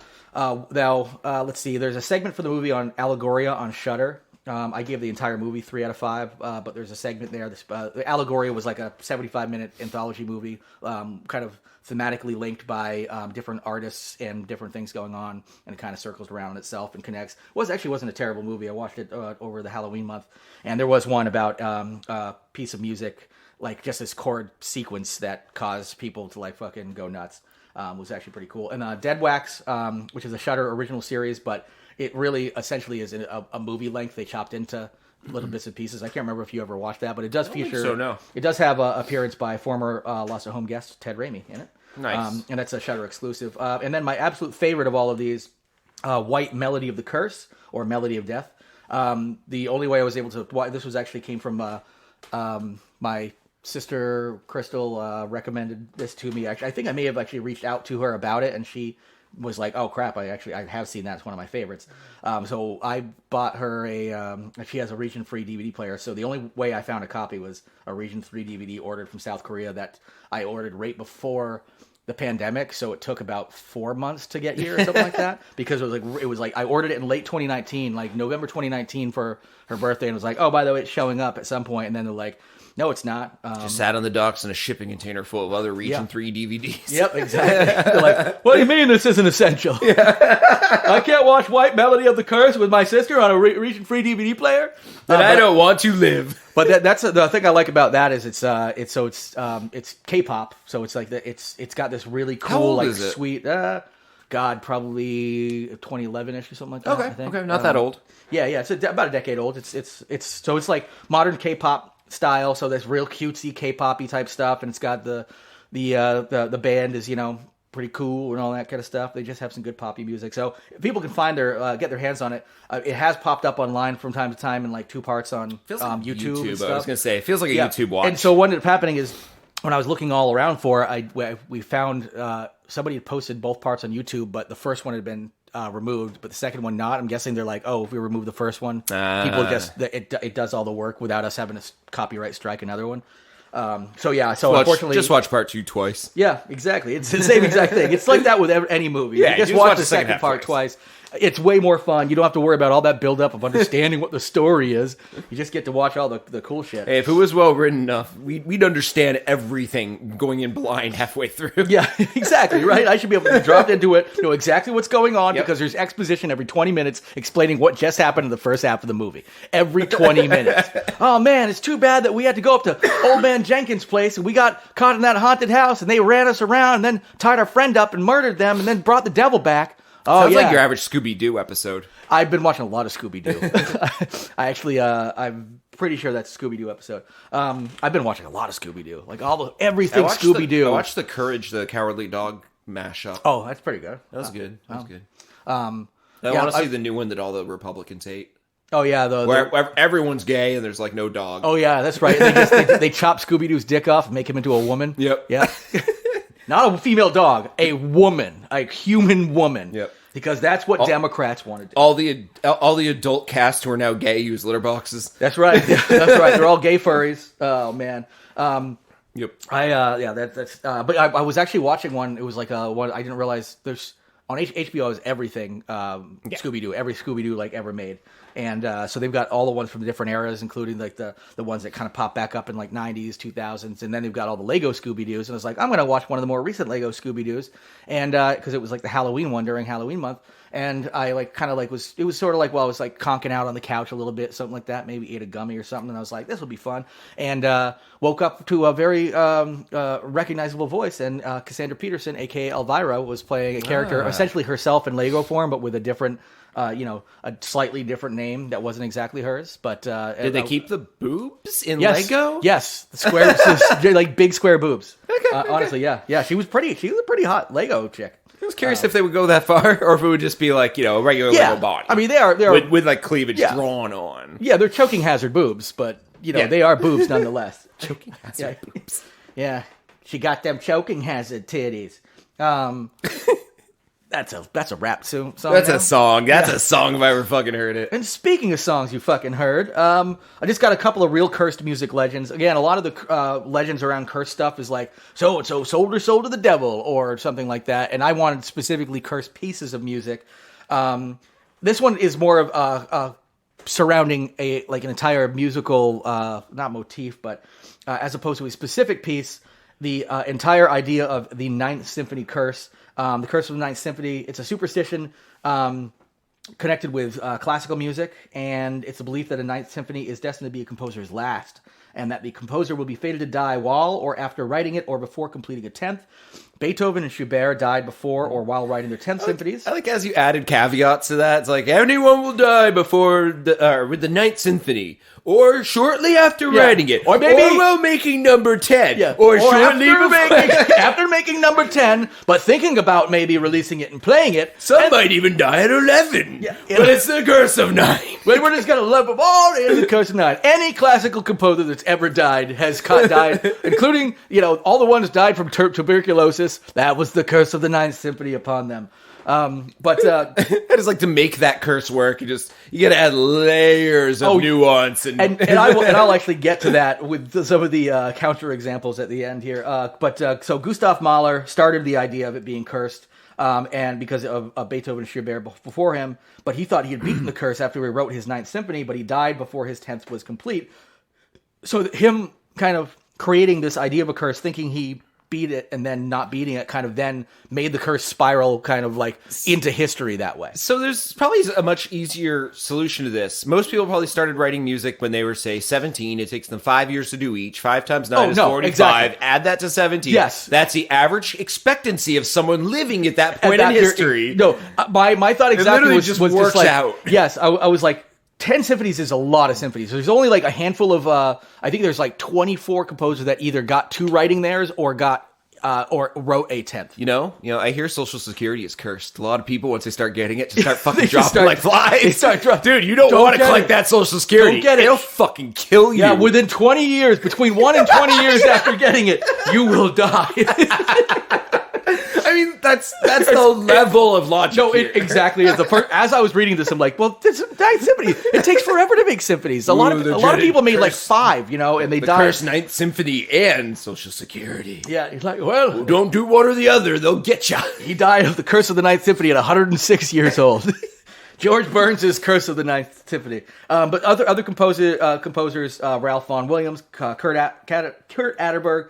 let's see. There's a segment for the movie on Allegoria on Shudder. I gave the entire movie 3 out of 5, but there's a segment there. Allegoria was like a 75-minute anthology movie, kind of thematically linked by different artists and different things going on, and it kind of circles around itself and connects. Wasn't a terrible movie. I watched it over the Halloween month, and there was one about a piece of music, like just this chord sequence that caused people to like fucking go nuts. Was actually pretty cool. And Dead Wax, which is a Shudder original series, but it really essentially is a movie length. They chopped into little bits and pieces. I can't remember if you ever watched that, but it does feature. So no. It does have an appearance by former Lost at Home guest Ted Raimi in it. Nice. And that's a Shudder exclusive. And then my absolute favorite of all of these, White Melody of the Curse or Melody of Death. The only way I was able to. This was actually came from my sister Crystal recommended this to me. Actually, I think I may have actually reached out to her about it, and she was like, "Oh crap! I have seen that. It's one of my favorites." So I bought her she has a region-free DVD player. So the only way I found a copy was a region-free DVD ordered from South Korea that I ordered right before the pandemic. So it took about 4 months to get here or something like that, because it was like I ordered it in late 2019, like November 2019 for her birthday, and was like, "Oh, by the way, it's showing up at some point." And then they're like, "No, it's not." Just sat on the docks in a shipping container full of other Region 3 DVDs. Yep, exactly. They're like, "What do you mean this isn't essential? I can't watch White Melody of the Curse with my sister on a region-free DVD player? But I don't want to live." But that's the thing I like about that is it's K-pop, so it's like it's got this really cool, How old like is it? sweet. Probably 2011ish or something like that. I think. Okay, not that old. Yeah, it's about a decade old. It's like modern K-pop style, so there's real cutesy K-poppy type stuff, and it's got the band is pretty cool and all that kind of stuff. They just have some good poppy music, so if people can find get their hands on it. It has popped up online from time to time in like 2 parts on YouTube. And stuff. I was gonna say it feels like a YouTube watch. And so what ended up happening is when I was looking all around for it, we found somebody had posted both parts on YouTube, but the first one had been removed, but the second one not. I'm guessing they're like, oh, if we remove the first one, people guess that it does all the work without us having to copyright strike another one. Unfortunately, just watch part 2 twice. Yeah, exactly. It's the same exact thing. It's like that with any movie. Yeah, you just watch the second part twice. It's way more fun. You don't have to worry about all that build-up of understanding what the story is. You just get to watch all the cool shit. Hey, if it was well written enough, we'd understand everything going in blind halfway through. Yeah, exactly, right? I should be able to drop into it, know exactly what's going on, because there's exposition every 20 minutes explaining what just happened in the first half of the movie. Every 20 minutes. Oh, man, it's too bad that we had to go up to Old Man Jenkins' place, and we got caught in that haunted house, and they ran us around, and then tied our friend up and murdered them, and then brought the devil back. Oh, Sounds like your average Scooby-Doo episode. I've been watching a lot of Scooby-Doo. I actually, I'm pretty sure that's a Scooby-Doo episode. I've been watching a lot of Scooby-Doo, like everything Scooby-Doo. I watched the Courage the Cowardly Dog mashup. Oh, that's pretty good. That was good. That was good. I want to see the new one that all the Republicans hate. Oh yeah, where everyone's gay and there's like no dog. Oh yeah, that's right. They chop Scooby-Doo's dick off and make him into a woman. Yep. Yeah. Not a female dog, a woman, a human woman. Yep. Because that's what Democrats want to do. All the adult cast who are now gay use litter boxes. That's right. That's right. They're all gay furries. Oh man. Yep. But I was actually watching one. It was like one I didn't realize there's on HBO is everything Scooby-Doo, every Scooby-Doo like ever made. And so they've got all the ones from the different eras, including like the ones that kind of pop back up in like 90s, 2000s. And then they've got all the Lego Scooby-Doos. And I was like, I'm going to watch one of the more recent Lego Scooby-Doos. And because it was like the Halloween one during Halloween month. And I like kind of like it was sort of like, well, I was like conking out on the couch a little bit, something like that, maybe ate a gummy or something. And I was like, this will be fun. And woke up to a very recognizable voice. And Cassandra Peterson, a.k.a. Elvira, was playing a character, essentially herself in Lego form, but with a different... a slightly different name that wasn't exactly hers, but did they keep the boobs in yes, Lego? Yes, the square, like big square boobs. Okay, honestly, yeah. She was pretty. She was a pretty hot Lego chick. I was curious if they would go that far, or if it would just be like a regular Lego body. I mean, they are with like cleavage drawn on. Yeah, they're choking hazard boobs, but they are boobs nonetheless. Choking hazard boobs. Yeah, she got them choking hazard titties. That's a rap song. That's a song. That's a song if I ever fucking heard it. And speaking of songs you fucking heard, I just got a couple of real cursed music legends. Again, a lot of the legends around cursed stuff is like, so-and-so sold her soul to the devil, or something like that. And I wanted specifically cursed pieces of music. This one is more of surrounding an entire musical, not motif, but as opposed to a specific piece, the entire idea of the Ninth Symphony curse. The Curse of the Ninth Symphony, it's a superstition connected with classical music, and it's a belief that a Ninth Symphony is destined to be a composer's last, and that the composer will be fated to die while or after writing it or before completing a 10th. Beethoven and Schubert died before or while writing their 10th symphonies. I like as you added caveats to that. It's like, anyone will die before with the Ninth Symphony, or shortly after writing it, or while making number 10, or shortly after making number 10, but thinking about maybe releasing it and playing it. Some might even die at 11, but it's the Curse of 9. But we're just going to love them all in the Curse of 9. Any classical composer that's ever died has died, including, all the ones died from tuberculosis. That was the Curse of the Ninth Symphony upon them. But I just like to make that curse work. You got to add layers of nuance, and I'll actually get to that with some of the counter examples at the end here. So Gustav Mahler started the idea of it being cursed, and because of Beethoven and Schubert before him, but he thought he had beaten the curse after he wrote his Ninth Symphony, but he died before his 10th was complete. So him kind of creating this idea of a curse, thinking he beat it and then not beating it, kind of then made the curse spiral kind of like into history that way. So there's probably a much easier solution to this. Most people probably started writing music when they were, say, 17. It takes them 5 years to do each. 5 times 9 is 45. Exactly. Add that to 17. Yes. That's the average expectancy of someone living at that point in history. My thought exactly was just works just like, out. Yes, I was like, 10 symphonies is a lot of symphonies. There's only like a handful of, I think there's like 24 composers that either got to writing theirs or wrote a 10th. I hear Social Security is cursed. A lot of people, once they start getting it, just start fucking dropping like flies. Dude, you don't want to collect that Social Security. Don't get it. They'll fucking kill you. Yeah, within 20 years, between 1 and 20 years after getting it, you will die. I mean, that's the level of logic. No, it exactly is. As I was reading this, I'm like, well, this Ninth Symphony. It takes forever to make symphonies. A lot of people made like 5, and they died. Cursed Ninth Symphony and Social Security. Yeah, he's like, well, don't do one or the other; they'll get you. He died of the Curse of the Ninth Symphony at 106 years old. George Burns' Curse of the Ninth Symphony. But other composers, Ralph Vaughan Williams, Kurt Atterberg,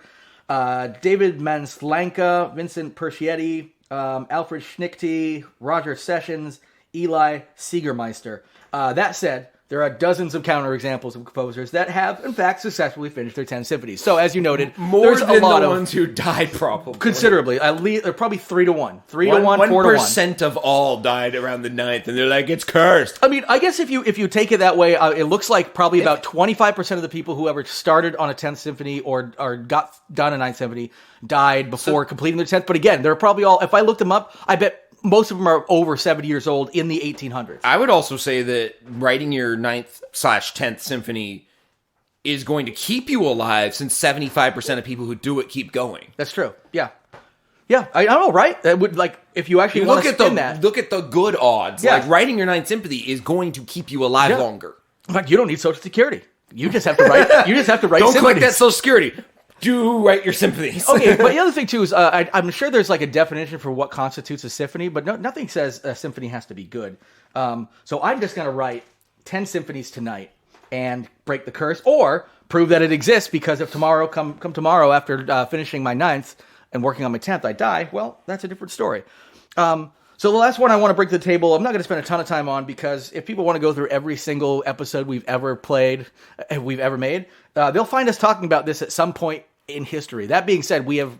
David Manslanka, Vincent Persichetti, Alfred Schnickty, Roger Sessions, Eli Siegermeister. That said, there are dozens of counterexamples of composers that have, in fact, successfully finished their 10 symphonies. So, as you noted, there's a lot of ones who died, probably considerably. They're probably 3 to 1, 3 to 1, 4 to 1. 1% of all died around the 9th, and they're like, it's cursed. I mean, I guess if you take it that way, it looks like probably about 25% of the people who ever started on a 10th symphony or got done a 9th symphony died before completing their 10th. But again, they're probably all. If I looked them up, I bet most of them are over 70 years old in the 1800s. I would also say that writing your 9th/10th symphony is going to keep you alive, since 75% of people who do it keep going. That's true. Yeah. Yeah, I don't know, right? That would, like, if you actually want to spin that. Look at the good odds. Yeah. Like, writing your 9th symphony is going to keep you alive longer. In fact, you don't need Social Security. You just have to write. Don't symphonies. Collect that Social Security. Do write your symphonies. Okay, but the other thing too is I'm sure there's like a definition for what constitutes a symphony, but nothing says a symphony has to be good. So I'm just going to write 10 symphonies tonight and break the curse, or prove that it exists, because if tomorrow, come tomorrow after finishing my 9th and working on my 10th, I die, well, that's a different story. So the last one I want to bring to the table, I'm not going to spend a ton of time on, because if people want to go through every single episode we've ever played, we've ever made, they'll find us talking about this at some point in history. That being said, we are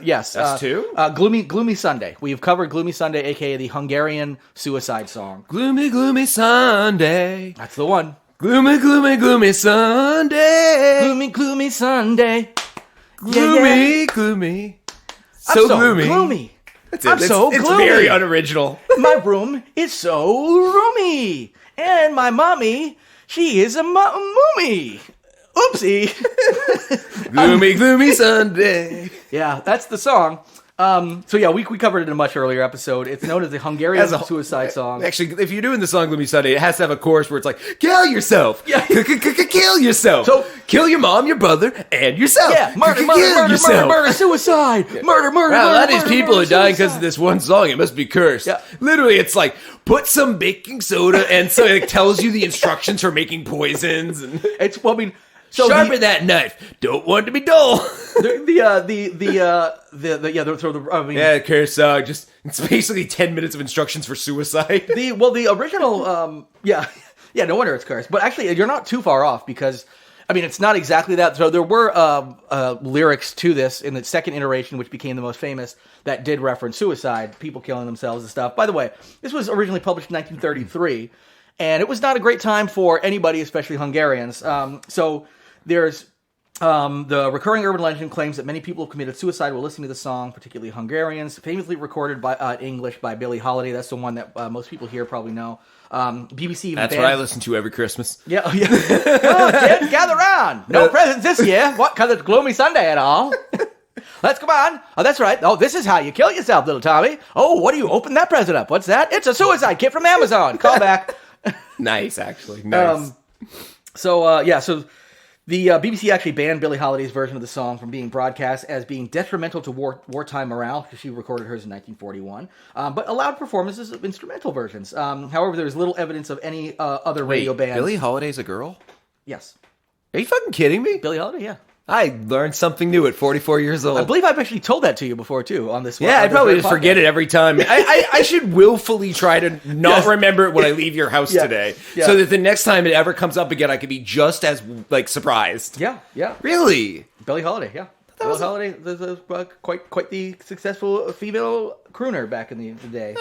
yes, us too. Gloomy Sunday. We have covered Gloomy Sunday, aka the Hungarian suicide song. Gloomy, gloomy Sunday. That's the one. Gloomy, gloomy, gloomy Sunday. Gloomy, gloomy Sunday. Gloomy, gloomy. So gloomy. Gloomy. That's it. It's very unoriginal. My room is so roomy. And my mommy, she is a moomie. Oopsie. Gloomy, gloomy Sunday. Yeah, that's the song. So yeah, we covered it in a much earlier episode. It's known as the Hungarian suicide song. Actually, if you're doing the song Gloomy Sunday, it has to have a chorus where it's like, kill yourself. Yeah. Kill yourself. So kill your mom, your brother, and yourself. Yeah, murder, suicide. Murder. That is people are dying because of this one song. It must be cursed. Yeah. Literally, it's like, put some baking soda, and so it tells you the instructions for making poisons. And So sharpen that knife. Don't want it to be dull. Curse song. Just it's basically 10 minutes of instructions for suicide. The original, no wonder it's cursed. But actually, you're not too far off, because it's not exactly that. So there were lyrics to this in the second iteration, which became the most famous, that did reference suicide, people killing themselves and stuff. By the way, this was originally published in 1933, and it was not a great time for anybody, especially Hungarians. So there's the recurring urban legend claims that many people have committed suicide while listening to the song, particularly Hungarians. Famously recorded by English by Billie Holiday. That's the one that most people here probably know. BBC even That's what I listen to every Christmas. Yeah. Oh, kids, gather round. No presents this year. What? Because it's Gloomy Sunday and all. Let's come on. Oh, that's right. Oh, this is how you kill yourself, little Tommy. Oh, what do you open that present up? What's that? It's a suicide kit from Amazon. Call back. Nice, actually. Nice. So the BBC actually banned Billie Holiday's version of the song from being broadcast as being detrimental to wartime morale, because she recorded hers in 1941, but allowed performances of instrumental versions. However, there's little evidence of any other radio bands. Billie Holiday's a girl? Yes. Are you fucking kidding me? Billie Holiday, yeah. I learned something new at 44 years old. I believe I've actually told that to you before, too, on this one. Yeah, I probably just forget it every time. I should willfully try to not remember it when I leave your house today. Yeah. So that the next time it ever comes up again, I could be just as, surprised. Yeah. Really? Billie Holiday, yeah. Billie Holiday was quite the successful female crooner back in the day.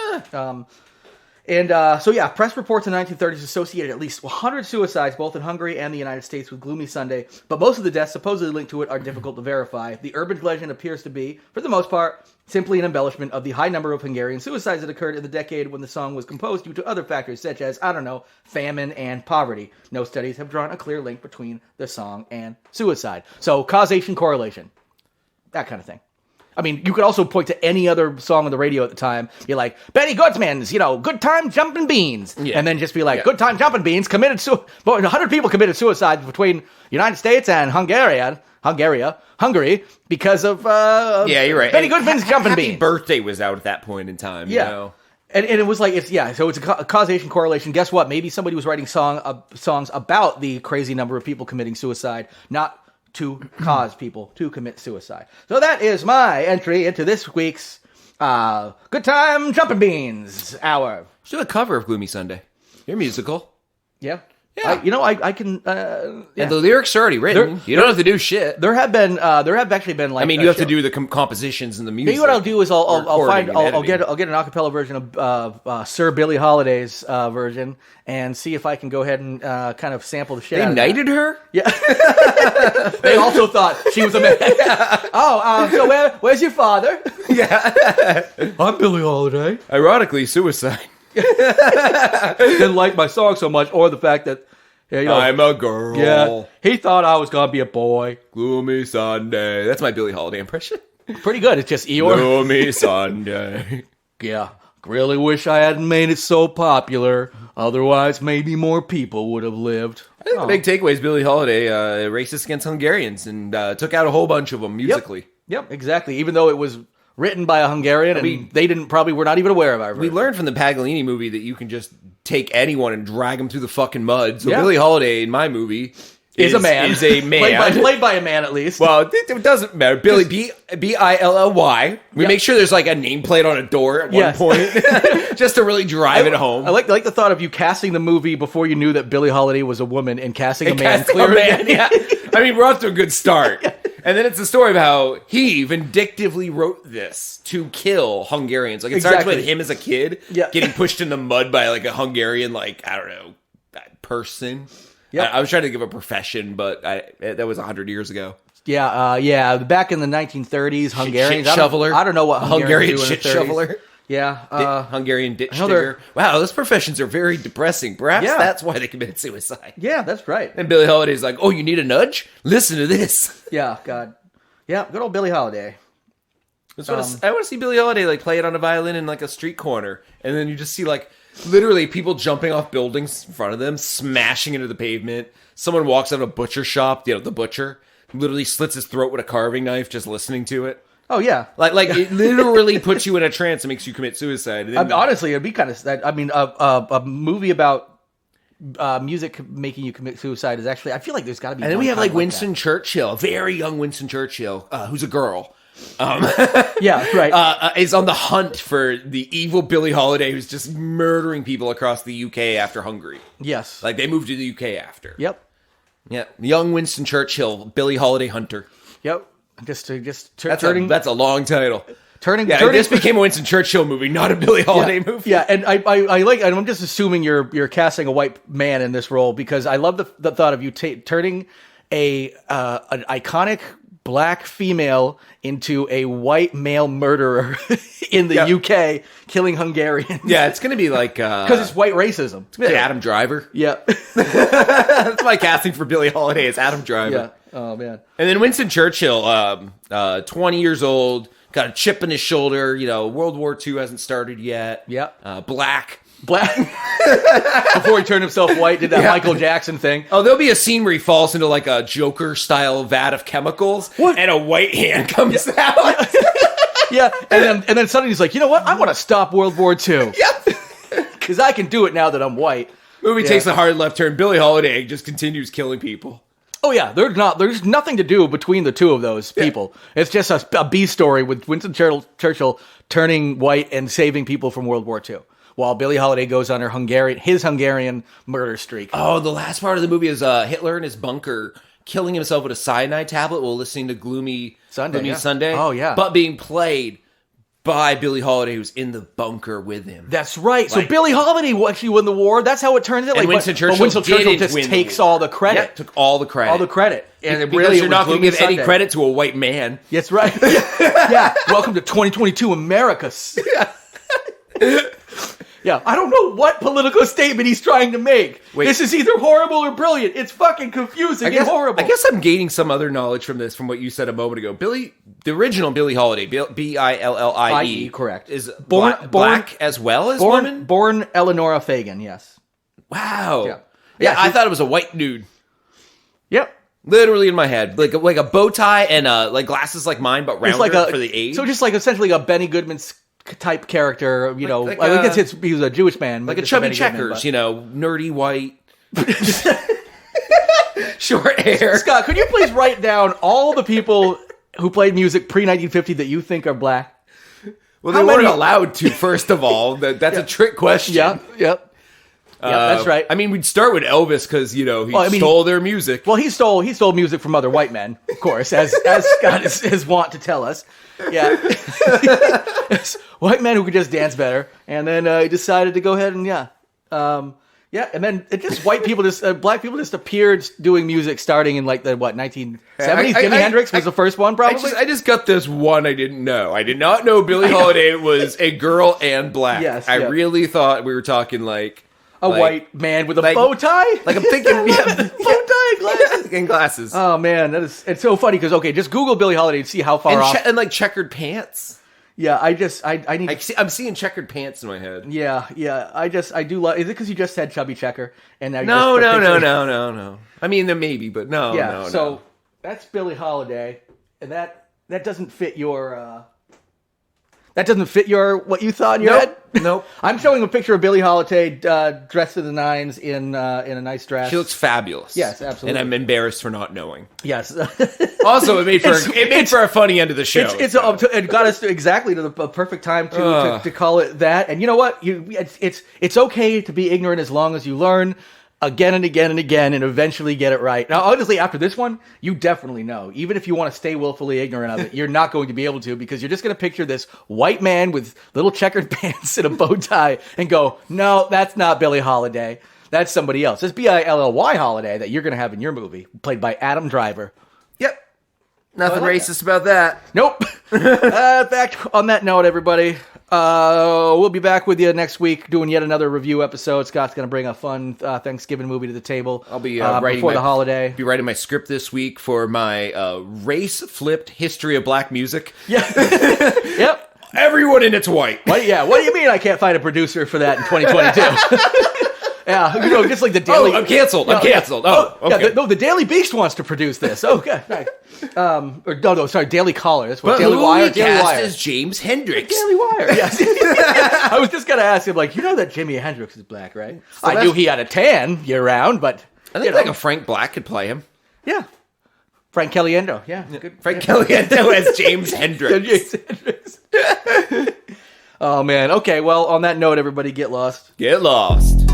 Press reports in the 1930s associated at least 100 suicides, both in Hungary and the United States, with Gloomy Sunday, but most of the deaths supposedly linked to it are difficult to verify. The urban legend appears to be, for the most part, simply an embellishment of the high number of Hungarian suicides that occurred in the decade when the song was composed due to other factors such as, famine and poverty. No studies have drawn a clear link between the song and suicide. So, causation, correlation, that kind of thing. You could also point to any other song on the radio at the time. Be like, Benny Goodman's, Good Time Jumping Beans. Yeah. And then just be like, Good Time Jumping Beans committed 100 people committed suicide between United States and Hungary because of you're right. Benny Goodman's Jumping Beans. Birthday was out at that point in time. Yeah. You know? And it was like, so it's a causation correlation. Guess what? Maybe somebody was writing songs about the crazy number of people committing suicide, not to cause people to commit suicide. So that is my entry into this week's Good Time Jumping Beans Hour. Let's do a cover of Gloomy Sunday. You're musical. Yeah. Yeah. I can. And the lyrics are already written. You don't have to do shit. There have actually been like. You have to do the compositions and the music. Maybe what I'll do is I'll get an acapella version of Sir Billie Holiday's version and see if I can go ahead and kind of sample the shit. They knighted her? Yeah. They also thought she was a man. So where's your father? Yeah. I'm Billie Holiday. Ironically, suicide. Didn't like my song so much, or the fact that I'm a girl. Yeah, he thought I was gonna be a boy. Gloomy Sunday. That's my Billie Holiday impression. Pretty good. It's just Eeyore. Gloomy Sunday. Yeah, really wish I hadn't made it so popular. Otherwise, maybe more people would have lived. I think the big takeaway is Billie Holiday racist against Hungarians and took out a whole bunch of them musically. Yep, exactly. Even though it was written by a Hungarian, and they were not even aware of our version. We learned from the Paganini movie that you can just take anyone and drag them through the fucking mud. So Billie Holiday in my movie is a man. Played by a man, at least. Well, it doesn't matter. Billy, Billy. We make sure there's like a nameplate on a door at one point, just to really drive it home. I like the thought of you casting the movie before you knew that Billie Holiday was a woman and casting a man. Yeah. I mean, we're off to a good start. And then it's the story of how he vindictively wrote this to kill Hungarians. Like, it starts with him as a kid getting pushed in the mud by like a Hungarian, like, I don't know, person. Yeah, I was trying to give a profession, but that was 100 years ago. Yeah. Back in the 1930s, Hungarians. Shit shoveler. I don't know what Hungarian shit shoveler. Yeah. Hungarian ditch digger. Wow, those professions are very depressing. Perhaps that's why they committed suicide. Yeah, that's right. And Billie Holiday's like, oh, you need a nudge? Listen to this. Yeah, God. Yeah, good old Billie Holiday. I want to see Billie Holiday like play it on a violin in like a street corner. And then you just see like literally people jumping off buildings in front of them, smashing into the pavement. Someone walks out of a butcher shop, the butcher literally slits his throat with a carving knife just listening to it. Oh, yeah. Like it literally puts you in a trance and makes you commit suicide. Honestly, it'd be kind of... I mean, a movie about music making you commit suicide is actually... I feel like there's got to be... And then we have like Winston Churchill, very young Winston Churchill, who's a girl. Yeah, right. Is on the hunt for the evil Billie Holiday who's just murdering people across the UK after Hungary. Yes. Like, they moved to the UK after. Yep. Yeah. Young Winston Churchill, Billie Holiday Hunter. That's a long title. This became a Winston Churchill movie, not a Billie Holiday movie. Yeah, and I like. I'm just assuming you're casting a white man in this role because I love the thought of you turning an iconic black female into a white male murderer in the UK, killing Hungarians. Yeah, it's going to be like... Because it's white racism. It's going to be Adam Driver. Yeah. That's my casting for Billie Holiday. It's Adam Driver. Yeah. Oh, man. And then Winston Churchill, 20 years old, got a chip in his shoulder. World War II hasn't started yet. Yeah. Black. Before he turned himself white, did that Michael Jackson thing. Oh, there'll be a scene where he falls into like a Joker-style vat of chemicals, and a white hand comes out. Yeah, and then suddenly he's like, you know what? I want to stop World War II. Because I can do it now that I'm white. Movie takes a hard left turn. Billie Holiday just continues killing people. Oh yeah, there's nothing to do between the two of those people. It's just a B story with Winston Churchill turning white and saving people from World War II. While Billie Holiday goes on his Hungarian murder streak. Oh, the last part of the movie is Hitler in his bunker killing himself with a cyanide tablet while listening to Gloomy Sunday. Oh, yeah. But being played by Billie Holiday, who's in the bunker with him. That's right. So Billie Holiday actually won the war. That's how it turns out. Like, Winston Churchill just takes all the credit. Yeah, took all the credit. And because you're not going to give any credit to a white man. That's right. Yeah. Welcome to 2022 America. Yeah, I don't know what political statement he's trying to make. This is either horrible or brilliant. It's fucking confusing and horrible. I guess I'm gaining some other knowledge from what you said a moment ago. The original Billie Holiday, Billie, correct, is born black as well as woman? Born Eleanor Fagan, yes. Wow. Yeah, I thought it was a white dude. Yep. Literally in my head. Like a bow tie and like glasses like mine, but rounder for the age. So just like essentially a Benny Goodman type character, he was a Jewish man, like a chubby Checkers, nerdy white, short hair. Scott, could you please write down all the people who played music pre-1950 that you think are black? Well, they weren't allowed to. First of all, that's a trick question. Yep. Yeah, that's right. I mean, we'd start with Elvis because he stole their music. Well, he stole music from other white men, of course, as Scott is wont to tell us. Yeah, white men who could just dance better, and then he decided to go ahead and and then black people just appeared doing music starting in like the 1970s. Jimi Hendrix was the first one, probably. I just got this one I didn't know. I did not know Billie Holiday was a girl and black. Yes, I really thought we were talking like. White man with a bow tie? Like I'm thinking, bow tie, glasses. And glasses. Oh, man, it's so funny because, just Google Billie Holiday and see how far off. And like checkered pants. Yeah, I need I'm seeing checkered pants in my head. Yeah, I do love, is it because you just said chubby checker? And now No. I mean, there maybe, but no. Yeah, no. That's Billie Holiday, and that doesn't fit your That doesn't fit what you thought in your head? Nope. I'm showing a picture of Billie Holiday dressed to the nines in a nice dress. She looks fabulous. Yes, absolutely. And I'm embarrassed for not knowing. Yes. Also, it made for a funny end of the show. It got us exactly to the perfect time to call it that. And you know what? It's okay to be ignorant as long as you learn again and again and again and eventually get it right. Now, honestly, after this one, you definitely know. Even if you want to stay willfully ignorant of it, you're not going to be able to, because you're just going to picture this white man with little checkered pants and a bow tie and go, no, that's not Billie Holiday. That's somebody else. It's Billie Holiday that you're going to have in your movie, played by Adam Driver. Yep. Nothing racist about that. Nope. Back on that note, everybody, we'll be back with you next week doing yet another review episode. Scott's going to bring a fun Thanksgiving movie to the table. I'll be writing before the holiday. Be writing my script this week for my race-flipped history of black music. Yeah. Yep. Everyone in it's white. What do you mean I can't find a producer for that in 2022? Yeah, just like the Daily... Oh, I'm canceled. I'm canceled. Oh, okay. Yeah, the Daily Beast wants to produce this. Okay, nice. Sorry, Daily Caller. That's what Daily who Wire. Daily Daily cast Wire is James Hendricks. Daily Wire. Yes. I was just gonna ask him, you know that Jimi Hendrix is black, right? I knew he had a tan year round, but I think a Frank Black could play him. Yeah. Frank Caliendo. Yeah. Good. Frank Caliendo as James Hendricks. Oh man. Okay. Well, on that note, everybody, get lost. Get lost.